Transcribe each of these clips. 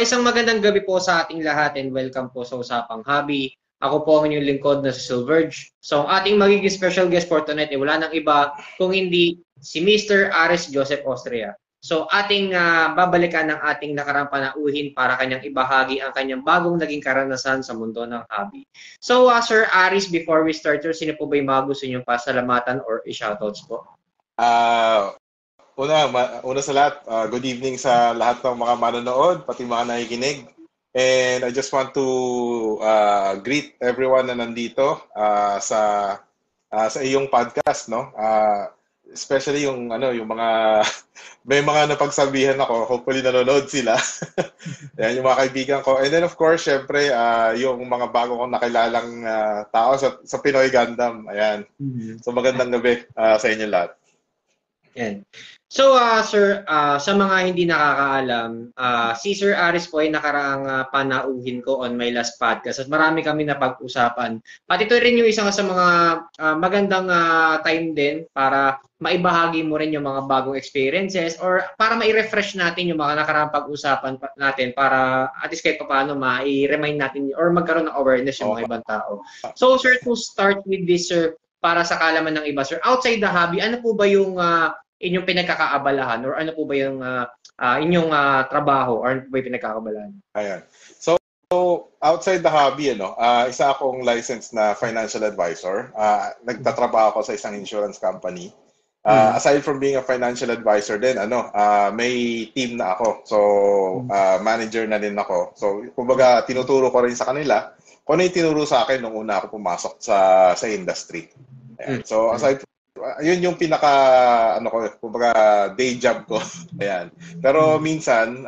Isang magandang gabi po sa ating lahat and welcome po sa Usapang Hobby. Ako po ang inyong lingkod na si Silverge. So, ang ating magiging special guest for tonight ay wala nang iba kung hindi si Mr. Aris Joseph Austria. So, ating babalikan ng ating nakarang panauhin para kanyang ibahagi ang kanyang bagong naging karanasan sa mundo ng hobby. So, Sir Aris, before we start, sino po ba yung mga gusto niyong pasalamatan or i-shoutouts po? Una sa lahat, good evening sa lahat ng mga manonood, pati mga nakikinig. And I just want to greet everyone na nandito sa iyong podcast, no? Especially yung mga may mga napagsabihan ako, hopefully nanonood sila. Yan yung mga kaibigan ko. And then of course, syempre, yung mga bago kong nakilalang tao sa Pinoy Gundam. Ayan. So magandang gabi sa inyo lahat. Yan. So, sir, sa mga hindi nakakaalam, si Sir Aris po ay nakaraang panauhin ko on my last podcast at marami kami napag-usapan. At ito rin yung isang sa mga magandang time din para maibahagi mo rin yung mga bagong experiences or para ma-refresh natin yung mga nakaraang pag-usapan natin para at least kahit paano ma-remind natin or magkaroon ng awareness yung mga ibang tao. So, sir, to start with this, sir, para sa kalaman ng iba, sir, outside the hobby, ano po ba yung inyong pinagkakaabalahan or ano po ba yung inyong trabaho or ano po ba yung pinagkakaabalahan? Ayan. So outside the hobby, isa akong licensed na financial advisor. Nagtatrabaho ako sa isang insurance company. Aside from being a financial advisor din, may team na ako. So, manager na din ako. So, kumbaga, tinuturo ko rin sa kanila kung ano yung tinuro sa akin nung una ako pumasok sa industry. Ayan. So, aside yun yung kumbaga day job ko. Ayan. Pero minsan,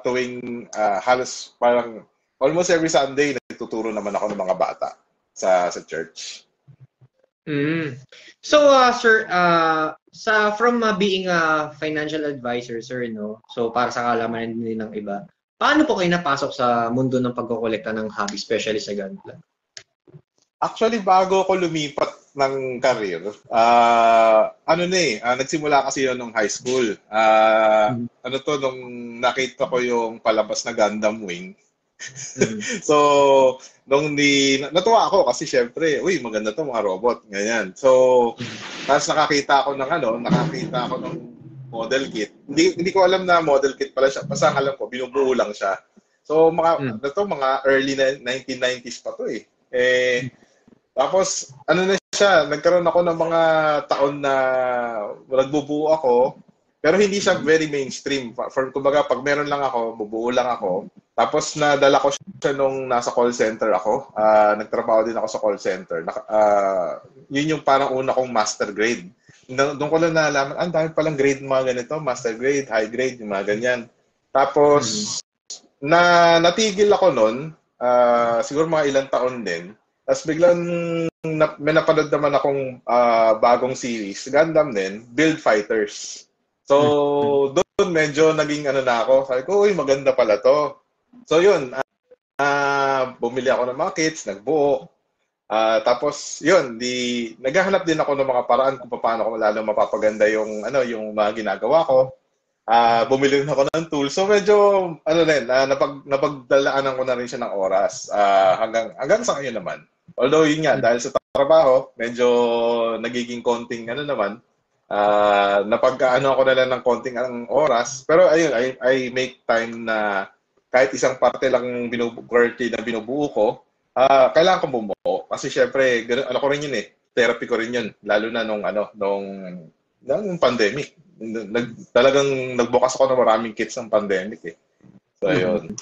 tuwing halos parang almost every Sunday, nagtuturo naman ako ng mga bata sa church. So, sir, from being a financial advisor, sir, no? So, para sa kalaman din ng iba, paano po kayo napasok sa mundo ng pagkokolekta ng hobby, especially sa gunpla? Actually, bago ako lumipat ng career, nagsimula kasi yun nung high school. Nung nakita ko yung palabas na Gundam Wing. So, natuwa ako kasi syempre, maganda to mga robot, ganyan. So, tapos nakakita ako ng model kit. Hindi ko alam na model kit pala siya. Basta alam ko, binubuo lang siya. So, mga early 1990s pa to eh. Tapos, na siya, nagkaroon ako ng mga taon na nagbubuo ako, pero hindi siya very mainstream. Kumbaga, pag meron lang ako, bubuo lang ako. Tapos, nadala ko siya nung nasa call center ako. Nagtrabaho din ako sa call center. Yun yung parang una kong master grade. Doon ko lang nalaman, ang dami palang grade mga ganito, master grade, high grade, yung mga ganyan. Tapos, natigil ako nun, siguro mga ilang taon din. Tapos biglang may napanood naman akong bagong series, Gundam din, Build Fighters. So, doon medyo naging na ako. Sabi ko, maganda pala to. So, yun. Bumili ako ng mga kits, nagbuo. Tapos, yun, naghahanap din ako ng mga paraan kung paano ko lalo mapapaganda yung mga ginagawa ko. Bumili rin ako ng tools. So, medyo, napagdalaanan ko na rin siya ng oras. Hanggang sa ngayon naman. Although yun nga, dahil sa trabaho, medyo nagiging konting napag-ano ako na lang ng konting oras. Pero ayun, I make time na kahit isang parte lang binubuo ko, kailangan ko bumuo. Kasi syempre, ko rin yun therapy ko rin yun. Lalo na nung pandemic. Talagang nagbukas ako ng maraming kits ng pandemic So ayun.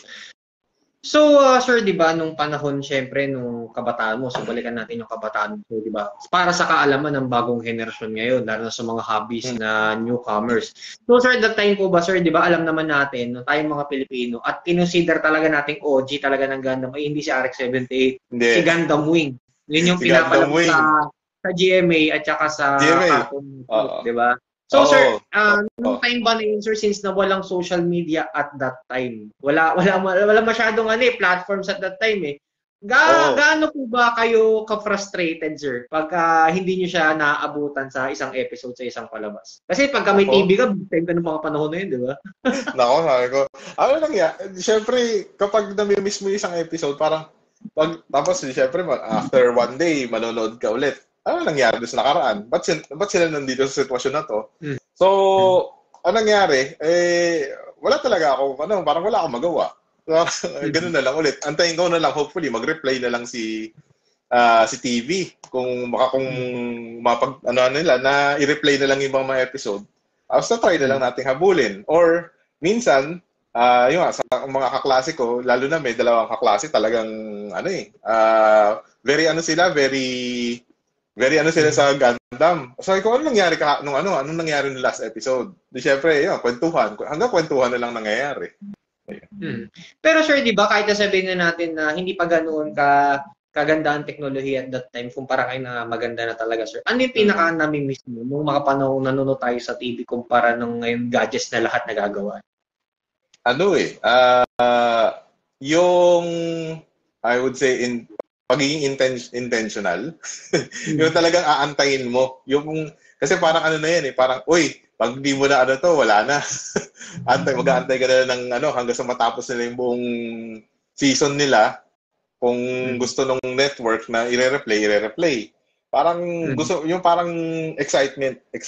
So, sir, di ba, nung panahon, syempre, nung kabataan mo, so balikan natin yung kabataan mo, di ba? Para sa kaalaman ng bagong henerasyon ngayon, lalo na sa mga hobbies na newcomers. So, sir, that time po ba, sir, di ba, alam naman natin, no, tayong mga Pilipino, at consider talaga nating OG talaga ng Gundam, ay hindi si RX-78, si Gundam Wing. Yun yung pinapalabas sa GMA at saka sa Cartoon, di ba? So, sir, nung time ba na yun, sir, since na walang social media at that time, wala masyadong platforms at that time Gaano po ba kayo ka-frustrated, sir, pagka hindi nyo siya naaabutan sa isang episode sa isang palabas? Kasi pagka may TV ka, big time ka ng mga panahon na yun, di ba? Nako, sabi ko. Ano lang yan? Siyempre, kapag nami-miss mo isang episode, parang, tapos siyempre, after one day, manonood ka ulit. Ano nangyari doon sa nakaraan? Ba't sila nandito sa sitwasyon na to? So, ano nangyari? Wala talaga ako, parang wala akong magawa. So, ganun na lang ulit. Antayin ko na lang, hopefully, mag-reply na lang si TV. Kung nila, na i-replay na lang yung mga episode. Tapos try na lang nating habulin. Or, minsan, yung sa mga kaklase ko, lalo na may dalawang kaklase, talagang, very sila sa Gundam. Sabi ko, ano nangyari anong nangyari no last episode? Di syempre, kwentuhan. Hanggang kwentuhan na lang nangyayari. Pero sir, di ba, kahit sabihin na natin na hindi pa ganoon kaganda ang teknolohiya at that time, kumpara kayo na maganda na talaga, sir. Ano yung pinaka-namimiss mo nung mga panahon nanonood tayo sa TV kumpara nung ngayon gadgets na lahat nagagawa? Yung, I would say, pagiging intentional. Yung talagang aantayin mo. Kasi parang ano na yan parang, pag di mo na wala na. Mag-aantay ka na ng hanggang sa matapos nila yung buong season nila. Kung gusto nung network na i-replay. Parang yung parang excitement, at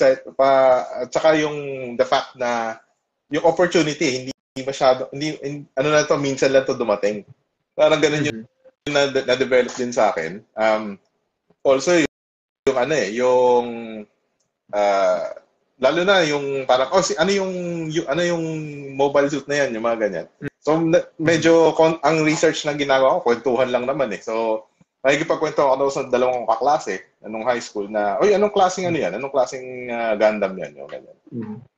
saka yung the fact na yung opportunity, hindi masyado, minsan lang to dumating. Parang ganun yung na-develop din sa akin. Also, lalo na yung parang ano yung mobile suit na yan, yung mga ganyan. So medyo ang research na ginagawa ko, kwentuhan lang naman So nakikipagkwentuhan ako sa dalawang kaklase nung high school na, anong klaseng yan? Anong klaseng Gundam yan? Yung ganyan.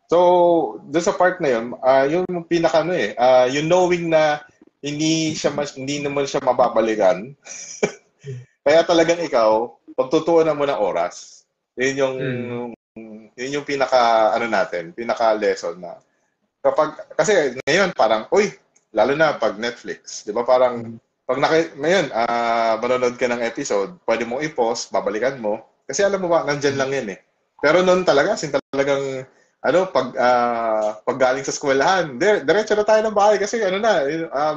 So doon sa part na yun, yung pinaka yung knowing na hindi naman siya mababalikan. Kaya talagang ikaw, pagtutuunan mo ng oras, yun yung pinaka lesson na kasi ngayon parang lalo na pag Netflix, 'di ba, parang pag manonood ka ng episode, pwede mong i-pause, babalikan mo kasi alam mo ba nandiyan lang yan Pero noon talagang pag galing sa eskwelahan, diretso na tayo ng bahay kasi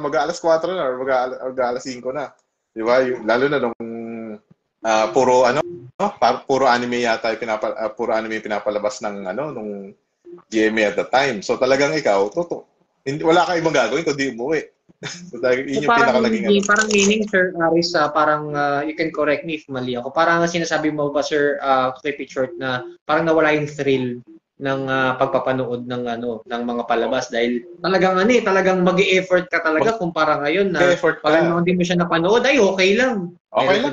mag-aalas 4 na or mag-aalas 5 na. 'Di ba? Lalo na nung puro anime yata puro anime pinapalabas ng nung GMA at the time. So talagang ikaw, wala kang ibang gagawin kundi umuwi. So yun yung pinakalaging parang meaning, Sir Aris, parang you can correct me if mali ako. Parang sinasabi mo ba, Sir, keep it short, na parang nawala yung thrill ng pagpapanood ng mga palabas dahil talagang mag-e-effort ka talaga kumpara ngayon na pag hindi mo siya napanood okay lang. Okay lang.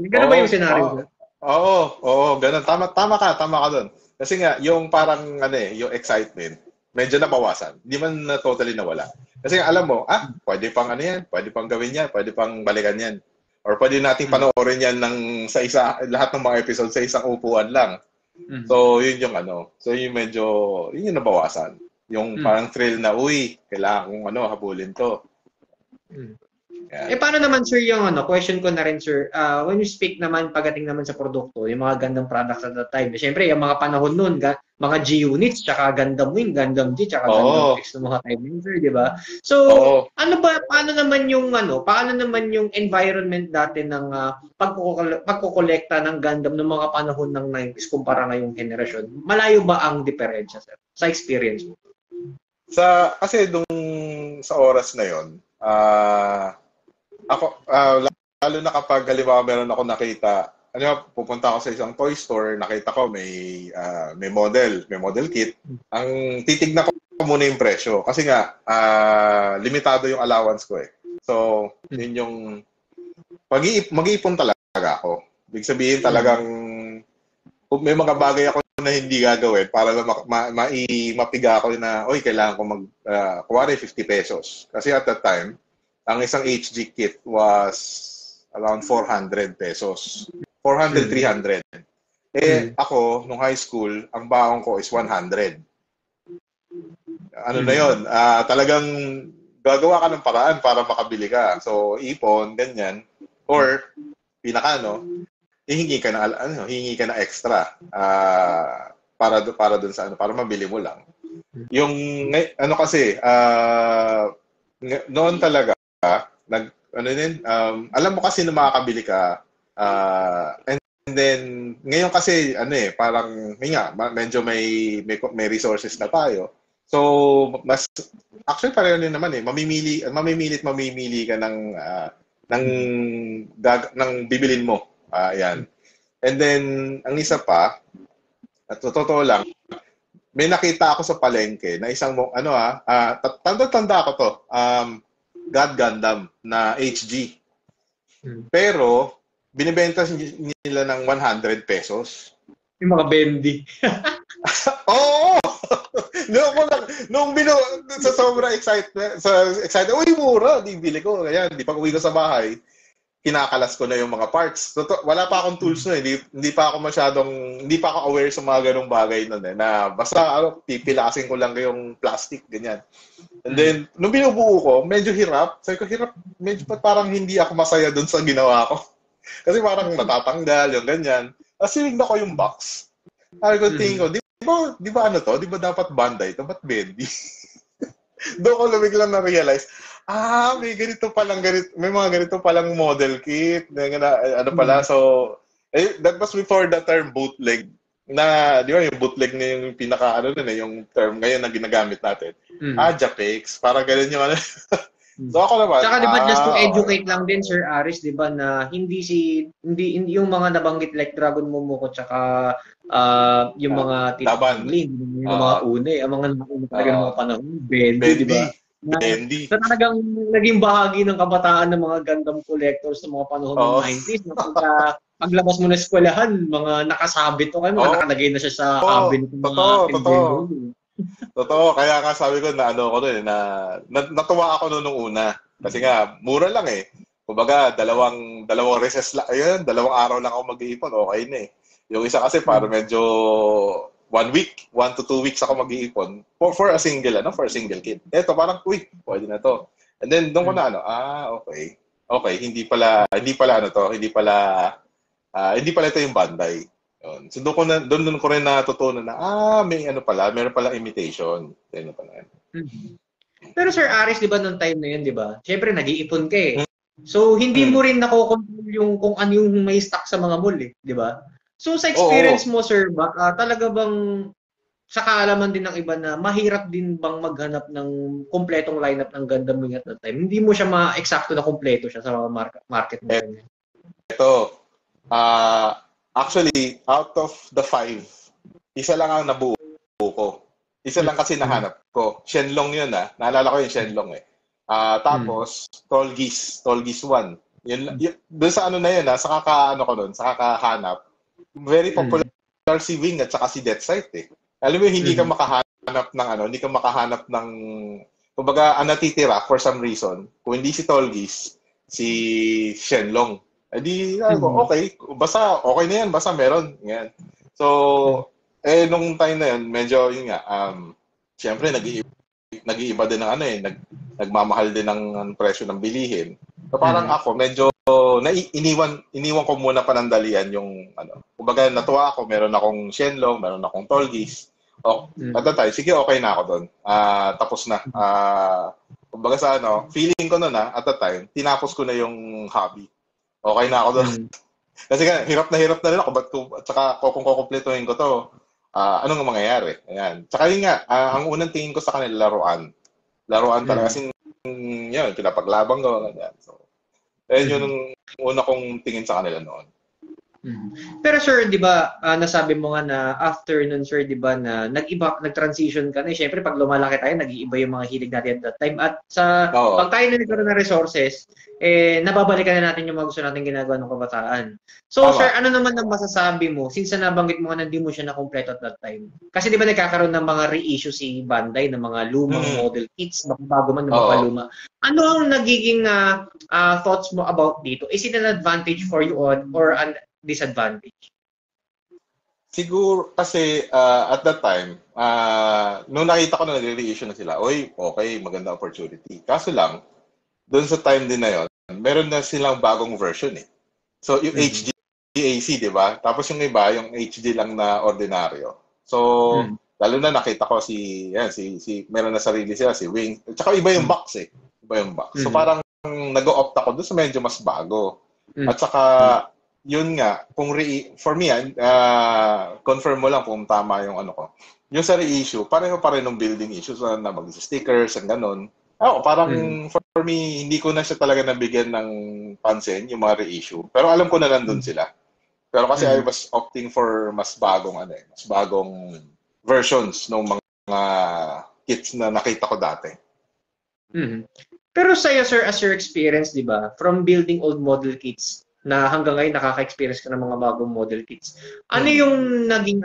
Ganun ba yung scenario? Oo, ganun. Tama ka doon. Kasi nga yung parang yung excitement medyo nabawasan. Hindi man na totally nawala. Kasi nga alam mo, pwede pang pwede pang gawin yan, pwede pang balikan yan. Or pwede nating panoorin yan lahat ng mga episodes sa isang upuan lang. So, yun yung So, yun yung nabawasan. Yung parang thrill na, kailangan kong habulin to. Paano naman, sir, yung question ko na rin, sir, when you speak naman, pagdating naman sa produkto, yung mga Gundam products at that time, siyempre, yung mga panahon nun, mga G-Units, tsaka Gundam Wing, Gundam G, tsaka Gundam X ng mga time yun, sir, di ba? So, paano naman yung environment dati ng pagkukolekta ng Gundam ng mga panahon ng 90s kumpara ngayong henerasyon? Malayo ba ang diferensya, sir, sa experience mo? Kasi sa oras na yon, ako, lalo na kapag halimbawa meron ako nakita, pupunta ako sa isang toy store, nakita ko may model kit. Ang titignan ko muna yung presyo kasi nga limitado yung allowance ko So, yun yung mag-iipon talaga ako. Ibig sabihin talagang kung may mga bagay ako na hindi gagawin para mapiga ako na kailangan ko kuwari 50 pesos. Kasi at that time, ang isang HG kit was around 400 pesos. 400, 300. Ako, nung high school, ang baon ko is 100. Na yun? Talagang gagawa ka ng paraan para makabili ka. So, ipon, ganyan. Or, hihingi ka ng extra para dun sa para mabili mo lang. Yung kasi noon talaga alam mo kasi na makakabili ka and then ngayon kasi parang medyo may resources na tayo. So mas actually pareho din naman mamimili ka ng bibilin mo. Yan. And then ang isa pa, at totoo lang, may nakita ako sa palengke na isang tanda ko to. God Gundam na HG. Pero binibenta nila ng 100 pesos. Yung mga bendy. Oo! Sa sobrang excited, uy, mura, bibili ko. Ayan, di pag uwi ko sa bahay, kinakalas ko na yung mga parts. Wala pa akong tools na, hindi pa ako aware sa mga ganong bagay nun na basta pipilasin ko lang yung plastic, ganyan. And then, nung binubuo ko, medyo hirap. Sabi ko, medyo parang hindi ako masaya dun sa ginawa ko. Kasi parang natatanggal, yung ganyan. Kasi sinignan ko yung box. Sabi ko, tingin ko, di ba Di ba dapat Bandai? Dapat Bendy? Doon ko biglang na-realize, may may mga ganito palang model kit. So, that was before the term bootleg. Na, di ba, yung bootleg na yung pinaka, yung term ngayon na ginagamit natin. Japex, para ganun yung So ako naman. Tsaka diba just to educate lang din Sir Aris, diba na hindi yung mga nabanggit like Dragon Momoko tsaka yung mga Link, yung mga une, ang mga talaga ng mga panahon, Bendy, diba? Bendy. Na talagang naging bahagi ng kabataan ng mga Gundam collectors sa mga panahon ng 90s. Paglabas mo na eskwelahan, mga nakasabit o mga nakalagay na siya sa cabinet ng mga Totoo, kaya nga sabi ko na natuwa ako nung una. Kasi nga, mura lang eh. Kumbaga, dalawang recess lang, dalawang araw lang ako mag-iipon, okay na eh. Yung isa kasi para medyo 1 to 2 weeks ako mag-iipon for a single kit. Eto, parang, pwede na to. And then, doon ko na okay. Okay, hindi pala ito yung Bandai. Yun. So doon ko rin natutunan na meron pala imitation. Pero Sir Aris, 'di ba nung time na 'yun, 'di ba? Syempre nag-iipon ka eh. So hindi mo rin nakokontrol yung kung ano yung may stock sa mga mall eh, 'di ba? So sa experience mo sir, talaga bang sa kaalaman din ng iba na mahirap din bang maghanap ng kumpletong lineup ng Gundam Wing at that time? Hindi mo siya ma-eksakto na kumpleto siya sa market mo. Ito, actually, out of the 5, isa lang ang nabuo ko. Isa lang kasi nahanap ko. Shenlong yun Naalala ko yung Shenlong eh. Tapos, Tolgis 1. Doon sa sa kakahanap. Very popular si Wing at saka si Death Sight eh. Alam mo, hindi ka makahanap ng, kumbaga, natitira for some reason. Kung hindi si Tolgis, si Shenlong. Okay. Basta, okay na yan. Basta meron. Yan. So, nung time na yun, medyo, siyempre, nag-iiba din ng nagmamahal din ng presyo ng bilihin. So, parang ako, medyo, iniwan ko muna panandalian yung, kumbaga, natuwa ako, meron akong Shenlong, meron akong Tolgis. At that time, sige, okay na ako doon. Tapos na. Kumbaga sa feeling ko noon at that time, tinapos ko na yung hobby. Okay na ako doon. Kasi hirap na rin ako. Tsaka kung kukumpletuhin ko to, anong mangyayari? Ayan. Tsaka yun nga, ang unang tingin ko sa kanila, laruan. Laruan talaga. Kasi yun, pinapaglabang ko. Ganyan. So, yun yung una kong tingin sa kanila noon. Pero sir, 'di ba, nasabi mo nga na after nun sir, 'di ba, na nag-transition ka na. Syempre pag lumalaki tayo, nag-iiba yung mga hilig natin at that time. At sa pag tayo nagkaroon ng resources, nababalikan na natin yung mga gusto natin ginagawa ng kabataan. So sir, ano naman ang masasabi mo since nabanggit mo nga na hindi mo siya na kumpleto at that time? Kasi 'di ba nagkakaroon ng mga reissue si Bandai ng mga lumang model kits, bago man ng mga luma. Ano ang nagiging thoughts mo about dito? Is it an advantage for you or an disadvantage? Siguro kasi at that time, nung nakita ko na nagre-reissue na sila, oy, okay, maganda opportunity. Kaso lang, doon sa time din na yon, meron na silang bagong version eh. So, yung HDAC, di ba? Tapos yung iba, yung HD lang na ordinaryo. So, lalo na nakita ko meron na sarili sila, si Wing. Tsaka iba yung box eh. Iba yung box. So, parang nag-opt ako doon sa medyo mas bago. At saka, yun nga, for me, confirm mo lang kung tama yung ano ko. Yung sa reissue, pareho pa rin ng building issues na mag-stickers and ganun. Parang for me, hindi ko na siya talaga nabigyan ng pansin, yung mga reissue. Pero alam ko na nandun sila. Pero kasi I was opting for mas bagong versions ng mga kits na nakita ko dati. Pero sa'yo, sir, as your experience, di ba, from building old model kits na hanggang ngayon nakaka-experience ka ng mga bagong model kits, ano yung naging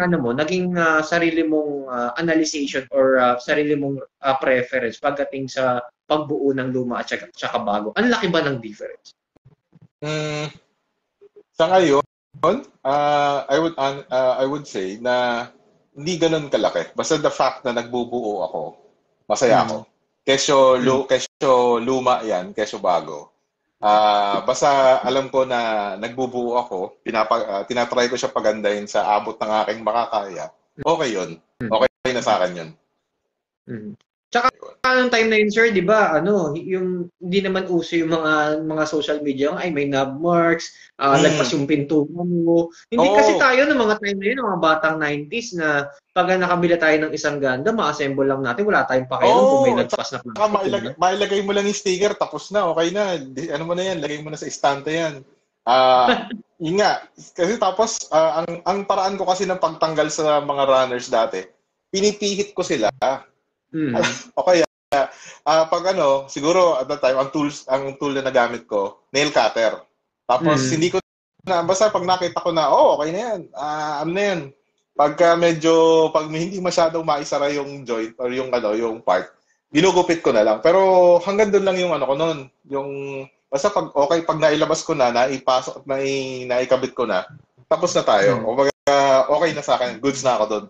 sarili mong analyzation or sarili mong preference pagdating sa pagbuo ng luma at saka bago? Ang laki ba ng difference? Sa ngayon, I would say na hindi ganun kalaki. Basta the fact na nagbubuo ako, masaya ako. Kesyo luma yan, kesyo bago. Basta alam ko na nagbubuo ako, tinatry ko siya pagandahin sa abot ng aking makakaya. Okay yun. Okay na sa akin yun. Tsaka anong time na yun, sir, di ba, yung hindi naman uso yung mga social media, may knob marks, lagpas yung pintuan mo. Hindi kasi tayo ng mga time na yun, mga batang 90s na pag nakabila tayo ng isang ganda, ma-assemble lang natin, wala tayong pakialam kung may nagpas na plastic. Mailagay mo lang yung sticker, tapos na, okay na. Ano mo na yan, lagay mo na sa estante yan. Yun nga, kasi tapos, ang paraan ko kasi ng pagtanggal sa mga runners dati, pinipihit ko sila. Okay. Pag siguro at that time, ang tool na nagamit ko, nail cutter. Tapos hindi ko na, basta pag nakita ko na, okay na yan. Ano na yan. Pag hindi masyadong maisara yung joint or yung part, ginugupit ko na lang. Pero hanggang doon lang yung ko noon. Yung, basta pag nailabas ko na, naipasok, naikabit ko na, tapos na tayo. Okay na sa akin. Goods na ako doon.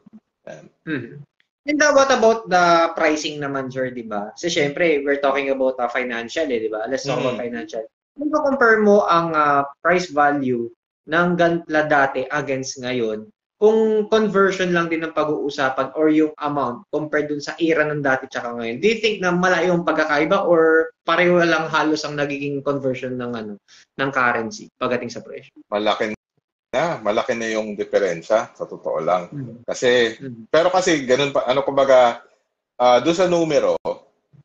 And what about the pricing naman, sir, di ba? Kasi syempre, we're talking about financial, di ba? Let's talk about financial. Kung compare mo ang price value ng Gantla dati against ngayon, kung conversion lang din ang pag-uusapan or yung amount compared dun sa era ng dati tsaka ngayon, do you think na malayo yung pagkakaiba or pareho lang halos ang nagiging conversion ng currency pagdating sa presyo? Malaki na yung diferensya, sa totoo lang. Kasi, pero kasi, ganun pa, kumbaga, doon sa numero,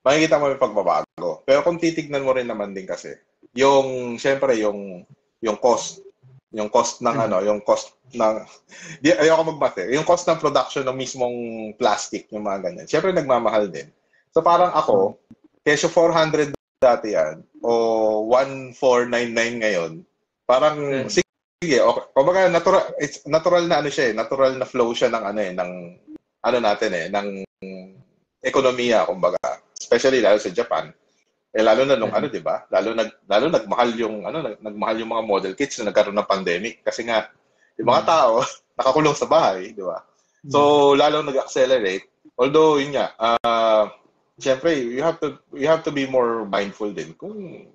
makikita mo yung pagbabago. Pero kung titignan mo rin naman din kasi, syempre, yung cost ng ayoko magbate, yung cost ng production ng mismong plastic, yung mga ganyan. Syempre, nagmamahal din. So, parang ako, kesyo 400 dati yan, o 1499 ngayon, parang, sige, okay. Kumbaga natural na natural na flow siya ng ng ekonomiya, kumbaga. Especially lalo sa Japan. Lalo na nung 'di ba? Lalo nagmahal yung mga model kits na nagkaroon ng pandemic kasi nga yung mga tao nakakulong sa bahay, 'di ba? So lalo nag-accelerate. Although yun nga, syempre you have to be more mindful din kung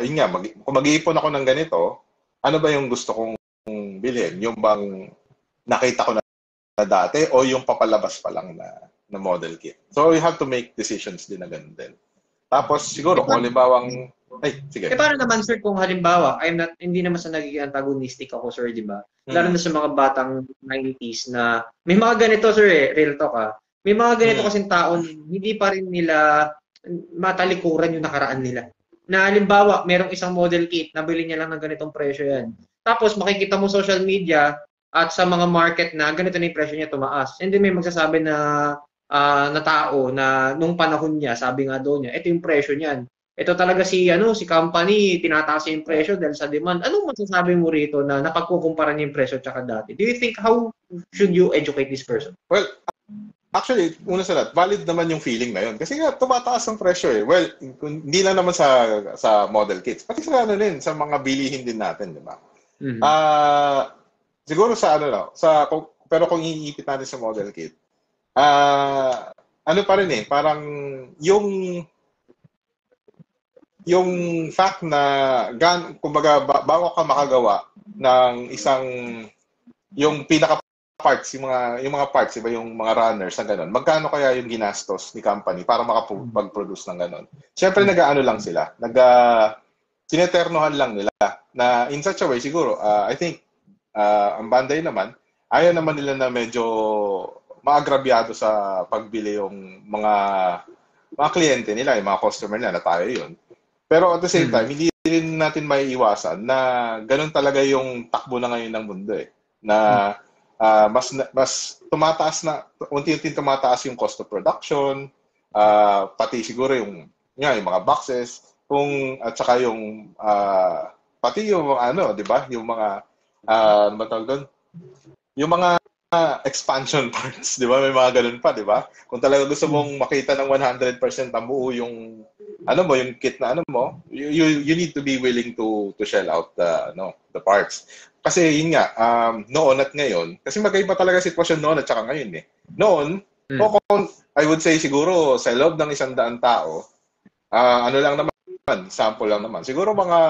yun nga, kung mag-iipon ako ng ganito, ano ba yung gusto kong bilhin? Yung bang nakita ko na dati o yung papalabas pa lang na model kit? So, you have to make decisions din na ganun din. Tapos, siguro, kung halimbawang... sige. Paano naman, sir, kung halimbawa, hindi naman sa nagiging antagonistic ako, sir, di ba? Lalo na sa mga batang 90s na may mga ganito, sir, real talk, May mga ganito kasing taon, hindi pa rin nila matalikuran yung nakaraan nila. Na halimbawa, merong isang model kit, nabili niya lang ng ganitong presyo yan. Tapos makikita mo social media at sa mga market na ganito na yung presyo niya tumaas. And then may magsasabi na tao na nung panahon niya, sabi nga daw niya, ito yung presyo niyan. Ito talaga si company, tinataas yung presyo dahil sa demand. Anong masasabi mo rito na napagkukumpara niya yung presyo tsaka dati? Do you think how should you educate this person? Well, actually, una sa lahat, valid naman yung feeling na yun. Kasi nga, tumataas ang presyo eh. Well, hindi lang naman sa model kits. Pati sa sa mga bilihin din natin, di ba? Siguro sa pero kung iipit natin sa model kit, ano pa rin eh, parang yung fact na kumbaga bago ka makagawa ng isang yung pinaka parts, yung mga parts, iba yung mga runners na gano'n. Magkano kaya yung ginastos ni company para makapag-produce ng gano'n? Siyempre nag-aano lang sila, sineternohan lang nila na in such a way siguro, I think ang Bandai naman, ayaw naman nila na medyo maagrabyado sa pagbili yung mga kliyente nila, yung mga customer nila na tayo yun. Pero at the same time, hindi rin natin maiiwasan na ganun talaga yung takbo na ngayon ng mundo eh. Na mas tumataas na, unti-unti tumataas yung cost of production, pati siguro yung mga boxes, at saka yung pati yung ano, 'di ba? Yung mga matawag doon, yung mga expansion parts, 'di ba? May mga ganun pa, 'di ba? Kung talaga gusto mong makita ng 100% ang buo yung yung kit na you need to be willing to shell out the parts. Kasi yun nga, noon at ngayon, kasi magkaiba talaga sitwasyon noon at saka ngayon eh. Noon, I would say siguro sa loob ng 100 tao, ano lang naman, sample lang naman. Siguro mga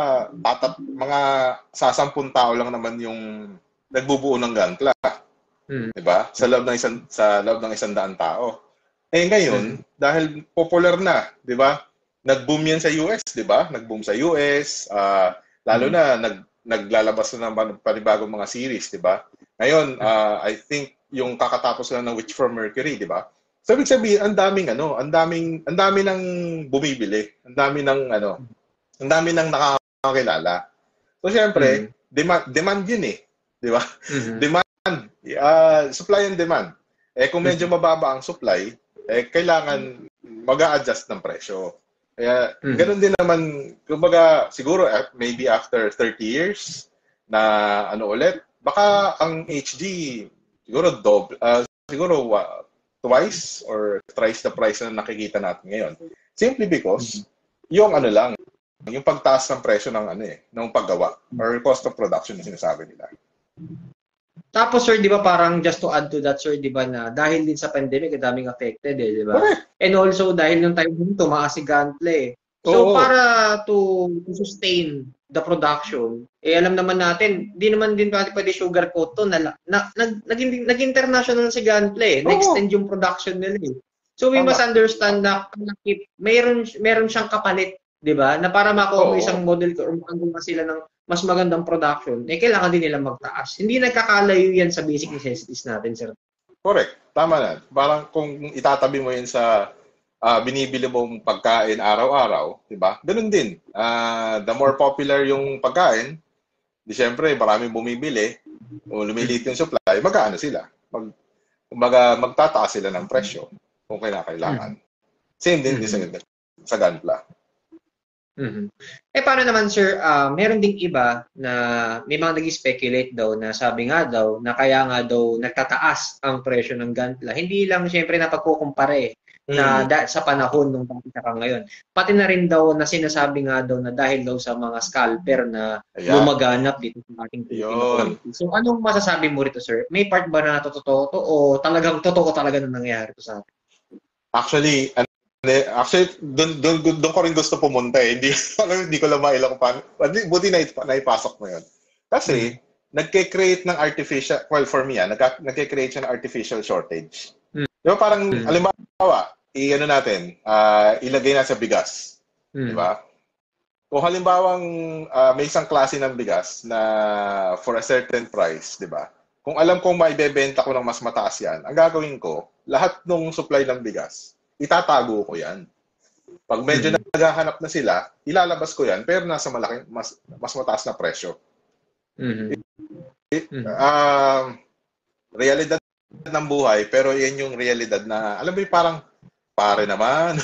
sa 10 tao lang naman yung nagbubuo ng Gantla. 'Di ba? Sa loob ng 100 tao. Eh ngayon, dahil popular na, 'di ba? Nag-boom yan sa US, 'di ba? Nag-boom sa US, lalo na naglalabas na ng panibagong mga series, 'di ba? Ngayon, I think yung kakatapos lang ng Witch from Mercury, 'di ba? So, ibig sabihin, ang dami nang bumibili, ang dami nang nakakakilala. So, syempre, demand yun eh, 'di ba? Demand, supply and demand. Eh kung medyo mababa ang supply, kailangan mag-a-adjust ng presyo. Kaya ganoon din naman, kumbaga siguro maybe after 30 years na ulit, baka ang HD siguro twice or thrice the price na nakikita natin ngayon. Simply because yung yung pagtaas ng presyo ng paggawa or cost of production na sinasabi nila. Tapos sir, 'di ba parang just to add to that sir, 'di ba na dahil din sa pandemic, daming affected 'di ba? And also dahil nung time din tumaas si Gantle. So para to sustain the production, alam naman natin, di naman din pwede sugarcoat to nag-international si Gantle, na-extend yung production nila eh. So we must understand na meron siyang kapalit, 'di ba? Na para makuha mo isang model or makakuha sila ng mas magandang production, kailangan din nila magtaas. Hindi nagkakalayo yan sa basic necessities natin, sir. Correct. Tama na. Parang kung itatabi mo yan sa binibili mong pagkain araw-araw, di ba? Ganun din. The more popular yung pagkain, di syempre, maraming bumibili, o lumiliit yung supply, magkano sila? Magtataas sila ng presyo kung kailangan. Same din sa Gunpla. Paano naman sir, meron ding iba na may mga nag-speculate daw na sabi nga daw na kaya nga daw nagtataas ang presyo ng Gunpla. Hindi lang siyempre na pagkukumpare na sa panahon nung pagkita ngayon. Pati na rin daw na sinasabi nga daw na dahil daw sa mga scalper na lumaganap dito sa ating Philippine community. So anong masasabi mo rito sir? May part ba na totoo to o talagang totoo talaga na nangyayari to sa atin? Actually, doon ko rin gusto pumunta eh. Hindi ko lang mailang paano. Buti na naipasok mo yun. Kasi, nagke-create ng artificial, well, for me, nagke-create siya ng artificial shortage. Di ba parang, halimbawa, ilagay na sa bigas. Di ba? Kung halimbawang may isang klase ng bigas na for a certain price, di ba? Kung alam kong maibebenta ko ng mas mataas yan, ang gagawin ko, lahat ng supply ng bigas, itatago ko yan. Pag medyo naghahanap na sila, ilalabas ko yan, pero nasa mas mataas na presyo. Realidad ng buhay, pero yan yung realidad na, alam mo yung parang, pare naman,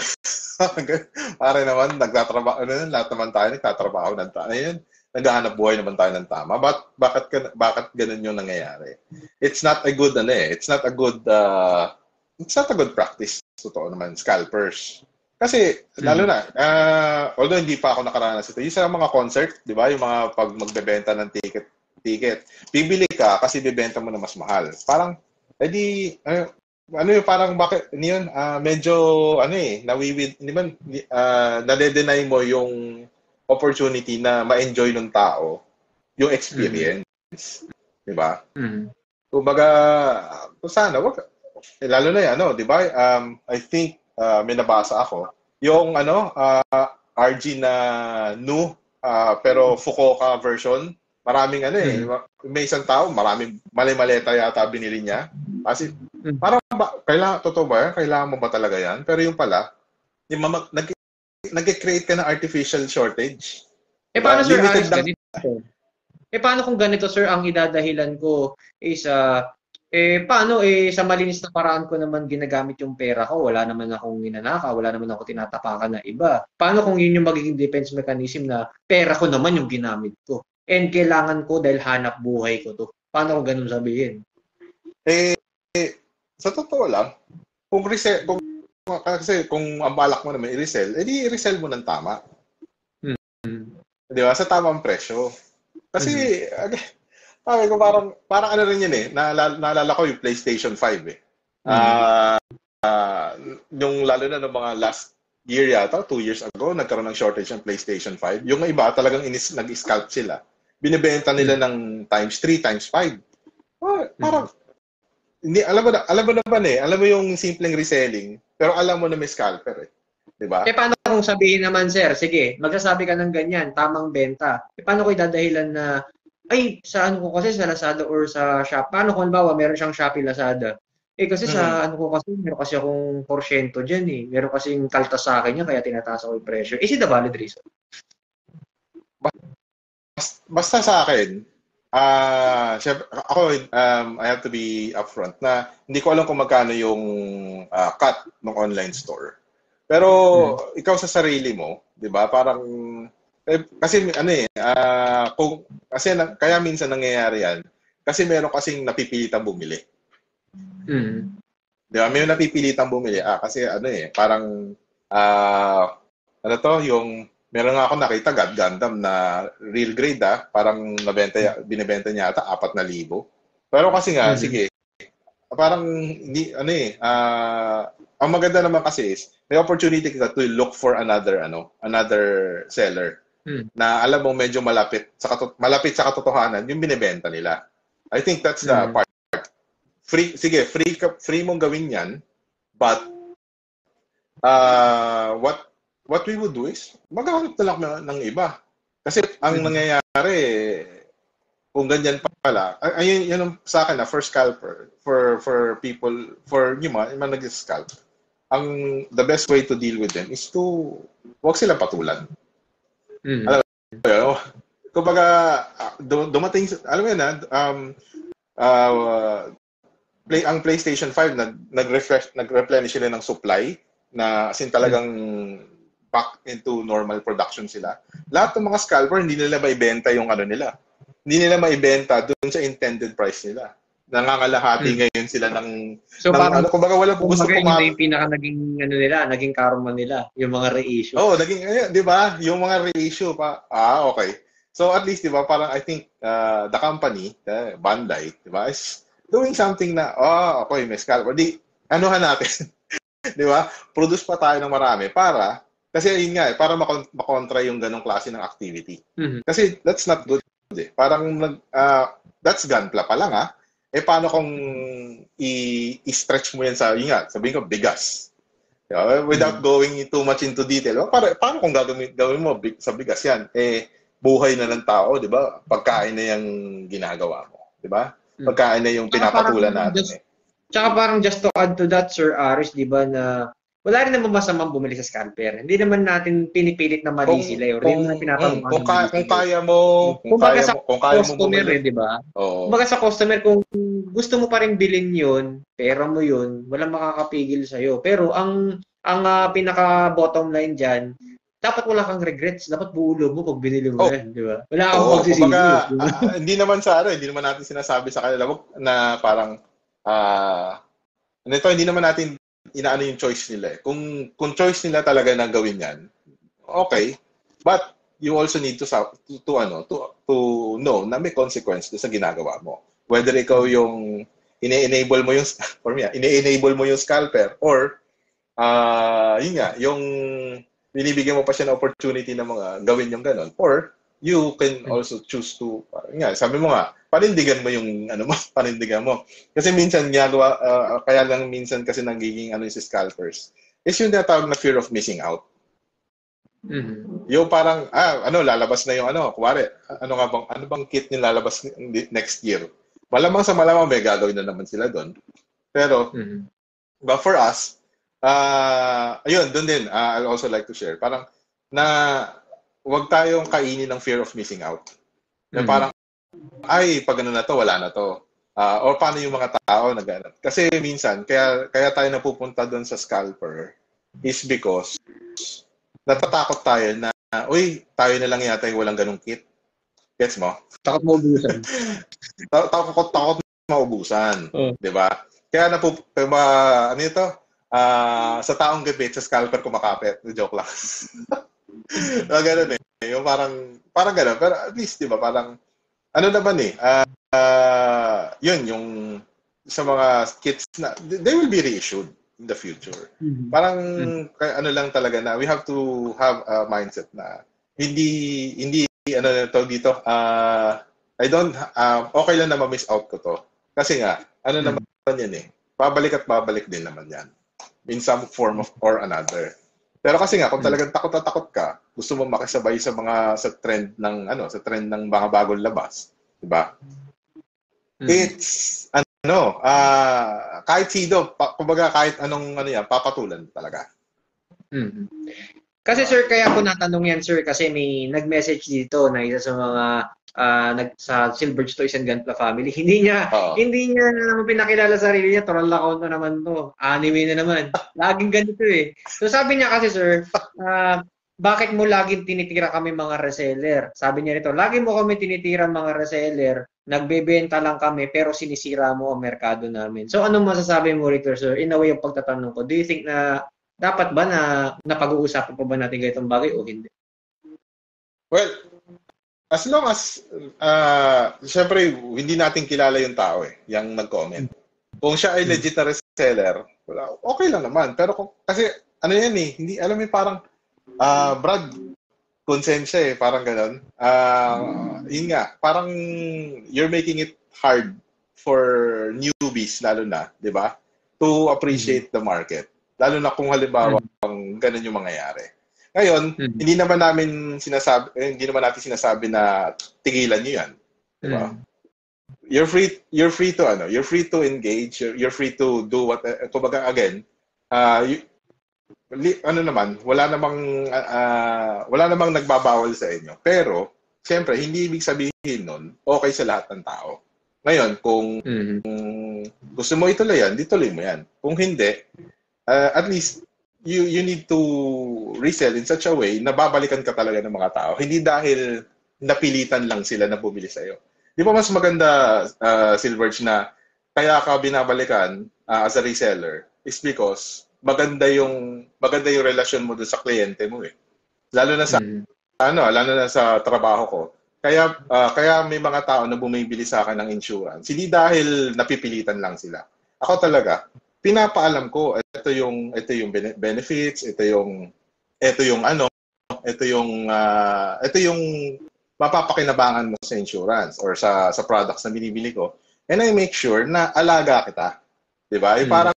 nagtatrabaho, lahat naman tayo, nagtatrabaho ng tayo, naghahanap buhay naman tayo ng tama. Bakit ganun yung nangyayari? It's not a good practice. Totoo naman, scalpers. Kasi, lalo na, although hindi pa ako nakaranas ito, yung sa mga concert, di ba, yung mga pag magbebenta ng ticket, bibili ka kasi bibenta mo na mas mahal. Parang, ano yung parang bakit, ano yun, medyo, nawiwid, hindi man, nade-deny mo yung opportunity na ma-enjoy ng tao yung experience. Di ba? Kumbaga, sana, lalo na yan, di ba? I think, may nabasa ako, yung, RG na Nu, pero Fukuoka version, maraming may isang tao, maraming mali-maleta yata binili niya. Kasi, parang totoo ba yan? Kailangan mo ba talaga yan? Pero yung pala, nag-create ka ng artificial shortage. Paano, sir, Aris, ganito? Paano kung ganito, sir, ang idadahilan ko is, paano, sa malinis na paraan ko naman ginagamit yung pera ko, wala naman akong ninanaka, wala naman ako tinatapakan na iba. Paano kung yun yung magiging defense mechanism na pera ko naman yung ginamit ko? And kailangan ko dahil hanap buhay ko to. Paano kung ganun sabihin? Sa totoo lang, kasi kung ang balak mo naman i-resell, edi i-resell mo ng tama. Di ba? Sa tamang presyo. Kasi, sabi ko parang ano rin yun naalala ko yung PlayStation 5 yung lalo na ng mga last year yata, 2 years ago, nagkaroon ng shortage ng PlayStation 5. Yung iba talagang nag-scalp sila. Binibenta nila ng times 3, times 5. Parang, hindi, alam mo naman alam mo yung simpleng reselling, pero alam mo na may scalper diba? Paano kung sabihin naman, sir, sige, magsasabi ka ng ganyan, tamang benta. Paano ko idadahilan na, sa ano ko kasi, sa Lazada or sa Shop, paano kung halimbawa, meron siyang Shopee Lazada? Kasi sa ano ko kasi, meron kasi akong porsyento dyan meron kasing kaltas sa akin yan, kaya tinataas ako yung presyo. Is it a valid reason? Basta sa akin, ako, I have to be upfront na hindi ko alam kung magkano yung cut ng online store. Pero ikaw sa sarili mo, 'di ba? Parang kasi kaya minsan nangyayari 'yan kasi meron kasing napipilitang bumili. Di ba? May napipilitang bumili kasi parang yung meron nga ako nakita Gundam na real grade parang binebenta niya ata 4,000. Pero kasi nga sige, parang hindi ang maganda naman kasi is may opportunity ka to look for another seller na alam mo medyo malapit sa katotohanan yung binebenta nila. I think that's the part. Free mong gawin 'yan, but what we would do is maghahanap na lang ng iba. Kasi ang nangyayari kung ganyan pala, ayun yan sa akin first scalper for people yung mga nag-scalp. The best way to deal with them is to wag sila patulan. Alam mo, kumbaga dumating, alam mo yan ang PlayStation 5 nag-replenish sila ng supply na as in talagang back into normal production sila. Lahat ng mga scalper hindi nila maibenta yung nila. Hindi nila maibenta doon sa intended price nila. Nangangalahati ngayon sila ng kumbaga wala gusto yung pinaka naging karma nila, yung mga reissue. Naging 'di ba? Yung mga reissue pa. Okay. So at least 'di ba, parang I think the company, Bandai, 'di ba, is doing something na okay, may scalper. Anuhan natin. 'Di ba? Produce pa tayo ng marami kasi yun nga para makontra yung ganong klase ng activity. Kasi that's not good. Parang that's gunpla pa lang paano kung i-stretch mo yan sabihin ko bigas. Without going too much into detail. Paano kung gawin mo sa bigas yan? Buhay na ng tao, 'di ba? Pagkain na yung ginagawa mo, 'di ba? Pagkain na yung pinapatulan natin. Tsaka parang just to add to that, Sir Aris, 'di ba, na wala rin naman masamang bumili sa scalper. Hindi naman natin pinipilit na mali sila. Kung kaya mo bumili, di ba? Kumbaga sa customer, kung gusto mo pa rin bilhin yun, pera mo yun, walang makakapigil sa'yo. Pero ang pinaka bottom line dyan, dapat wala kang regrets. Dapat buo loob mo pag binili mo yan, di ba? Wala kang magsisisi. Hindi naman natin sinasabi sa kanila na parang hindi naman natin inaano yung choice nila. Kung choice nila talaga na gawin yan, okay. But you also need to know na may consequence sa ginagawa mo. Whether ikaw yung ine-enable mo yung for me, ine-enable mo yung scalper or yun nga, yung binibigyan mo pa siya ng opportunity na mga gawin yung ganon. Or you can also choose to, nga, sabi mo nga, panindigan mo yung ano mo, panindigan mo. Kasi minsan ginagawa, kaya lang minsan kasi nagiging ano yung si scalpers, is yung tinatawag na fear of missing out. Mm-hmm. Yung parang, lalabas na yung kuwari, ano bang kit yung lalabas next year? Malamang sa malamang may gagawin na naman sila doon. Pero, but for us, ayun, doon din, I'd also like to share. Parang, huwag tayong kainin ng fear of missing out. Na parang, pag ano na to, wala na to. Or paano yung mga tao na gano'n. Kasi minsan, kaya tayo napupunta doon sa scalper is because natatakot tayo na, tayo na lang yata yung walang ganung kit. Gets mo? Takot maubusan. takot maubusan. Diba? Kaya ano ito? Sa taong gabi, sa scalper kumakapit. Joke lang. Ganun eh. Yung parang ganun. Pero at least, diba, parang, ano naman eh, yun, yung sa mga kits na, they will be reissued in the future. Parang, ano lang talaga na, we have to have a mindset na, hindi, ano to dito, okay lang na ma-miss out ko to. Kasi nga, ano naman yan eh, babalik at babalik din naman yan. In some form or another. Pero kasi nga, kung talagang takot na takot ka, gusto mo makisabay sa trend ng mga bagong labas, di ba? It's, kahit sino, kumbaga kahit anong papatulan talaga. Kasi sir, kaya ko natanong yan sir, kasi may nag-message dito na isa sa mga sa Silverge Toys and Gunpla family. Hindi niya naman pinakilala sarili niya, troll account na naman to. Anime na naman. Laging ganito eh. So sabi niya kasi sir, bakit mo laging tinitira kami mga reseller? Sabi niya nito, lagi mo kami tinitira mga reseller, nagbebenta lang kami pero sinisira mo ang merkado namin. So anong masasabi mo rito sir? In a way yung pagtatanong ko, do you think na dapat ba na napag-uusapan pa ba natin ganitong bagay o hindi? Well, as long as, syempre, hindi natin kilala yung tao yung nag-comment. Kung siya ay legit na reseller, okay lang naman. Pero kasi, ano yan hindi, alam mo parang, Brad, konsensya parang ganon. Yun nga, parang, you're making it hard for newbies, lalo na, di ba? To appreciate the market. Lalo na kung halimbawa, ganon yung mangyayari. Ngayon, hindi naman natin sinasabi na tigilan niyo 'yan. Diba? You're free to engage, you're free to do what kumbaga again, wala namang nagbabawal sa inyo. Pero siyempre, hindi ibig sabihin nun okay sa lahat ng tao. Ngayon, kung gusto mo ituloy yan, dituloy mo yan. Kung hindi, at least you need to resell in such a way na babalikan ka talaga ng mga tao. Hindi dahil napilitan lang sila na bumili sa'yo. Di ba mas maganda, Silverge, na kaya ka binabalikan as a reseller is because maganda yung relasyon mo doon sa kliyente mo Lalo na sa trabaho ko. Kaya may mga tao na bumibili sa akin ng insurance. Hindi dahil napipilitan lang sila. Ako talaga, pinapaalam ko, ito yung benefits, ito yung mapapakinabangan mo sa insurance or sa products na binibili ko. And I make sure na alaga kita. 'Di ba? Parang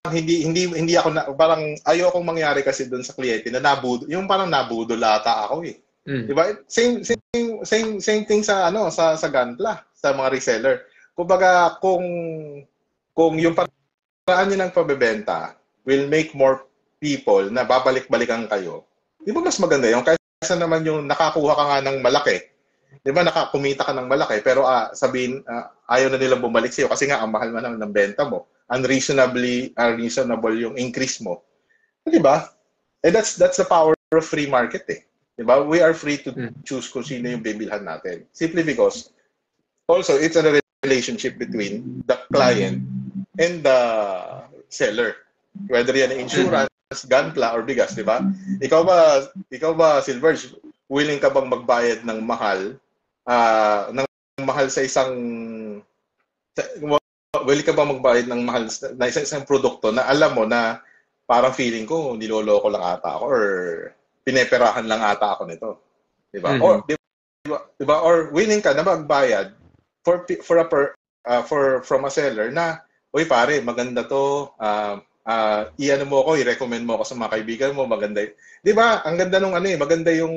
hindi ako parang ayokong mangyari kasi doon sa kliyente na nabudol ata ako 'Di ba? Same thing sa sa Gunpla, sa mga reseller. Kumbaga kung yung paraan niyo ng pagbebenta will make more people na babalik-balikan kayo. Di ba mas maganda yung kaysa naman yung nakakuha ka nga ng malaki. Di ba nakakumita ka ng malaki pero sabihin ayaw na nilang bumalik sa'yo kasi nga ang mahal man ng benta mo. Unreasonable yung increase mo. Di ba? And that's the power of free market Di ba? We are free to choose kung sino yung bibilhan natin. Simply because also it's a relationship between the client and the seller. Whether yan insurance, Gunpla, or bigas, di ba? Ikaw ba, Silverge, willing ka bang magbayad ng mahal sa isang, willing ka ba magbayad ng mahal na isang produkto na alam mo na parang feeling ko niloloko lang ata ako or pineperahan lang ata ako nito. Di ba? Or di ba? Or willing ka na magbayad from a seller na, uy pare, maganda to, i-ano mo ako, i-recommend mo ako sa mga kaibigan mo, maganda. Di ba? Ang ganda nung maganda yung,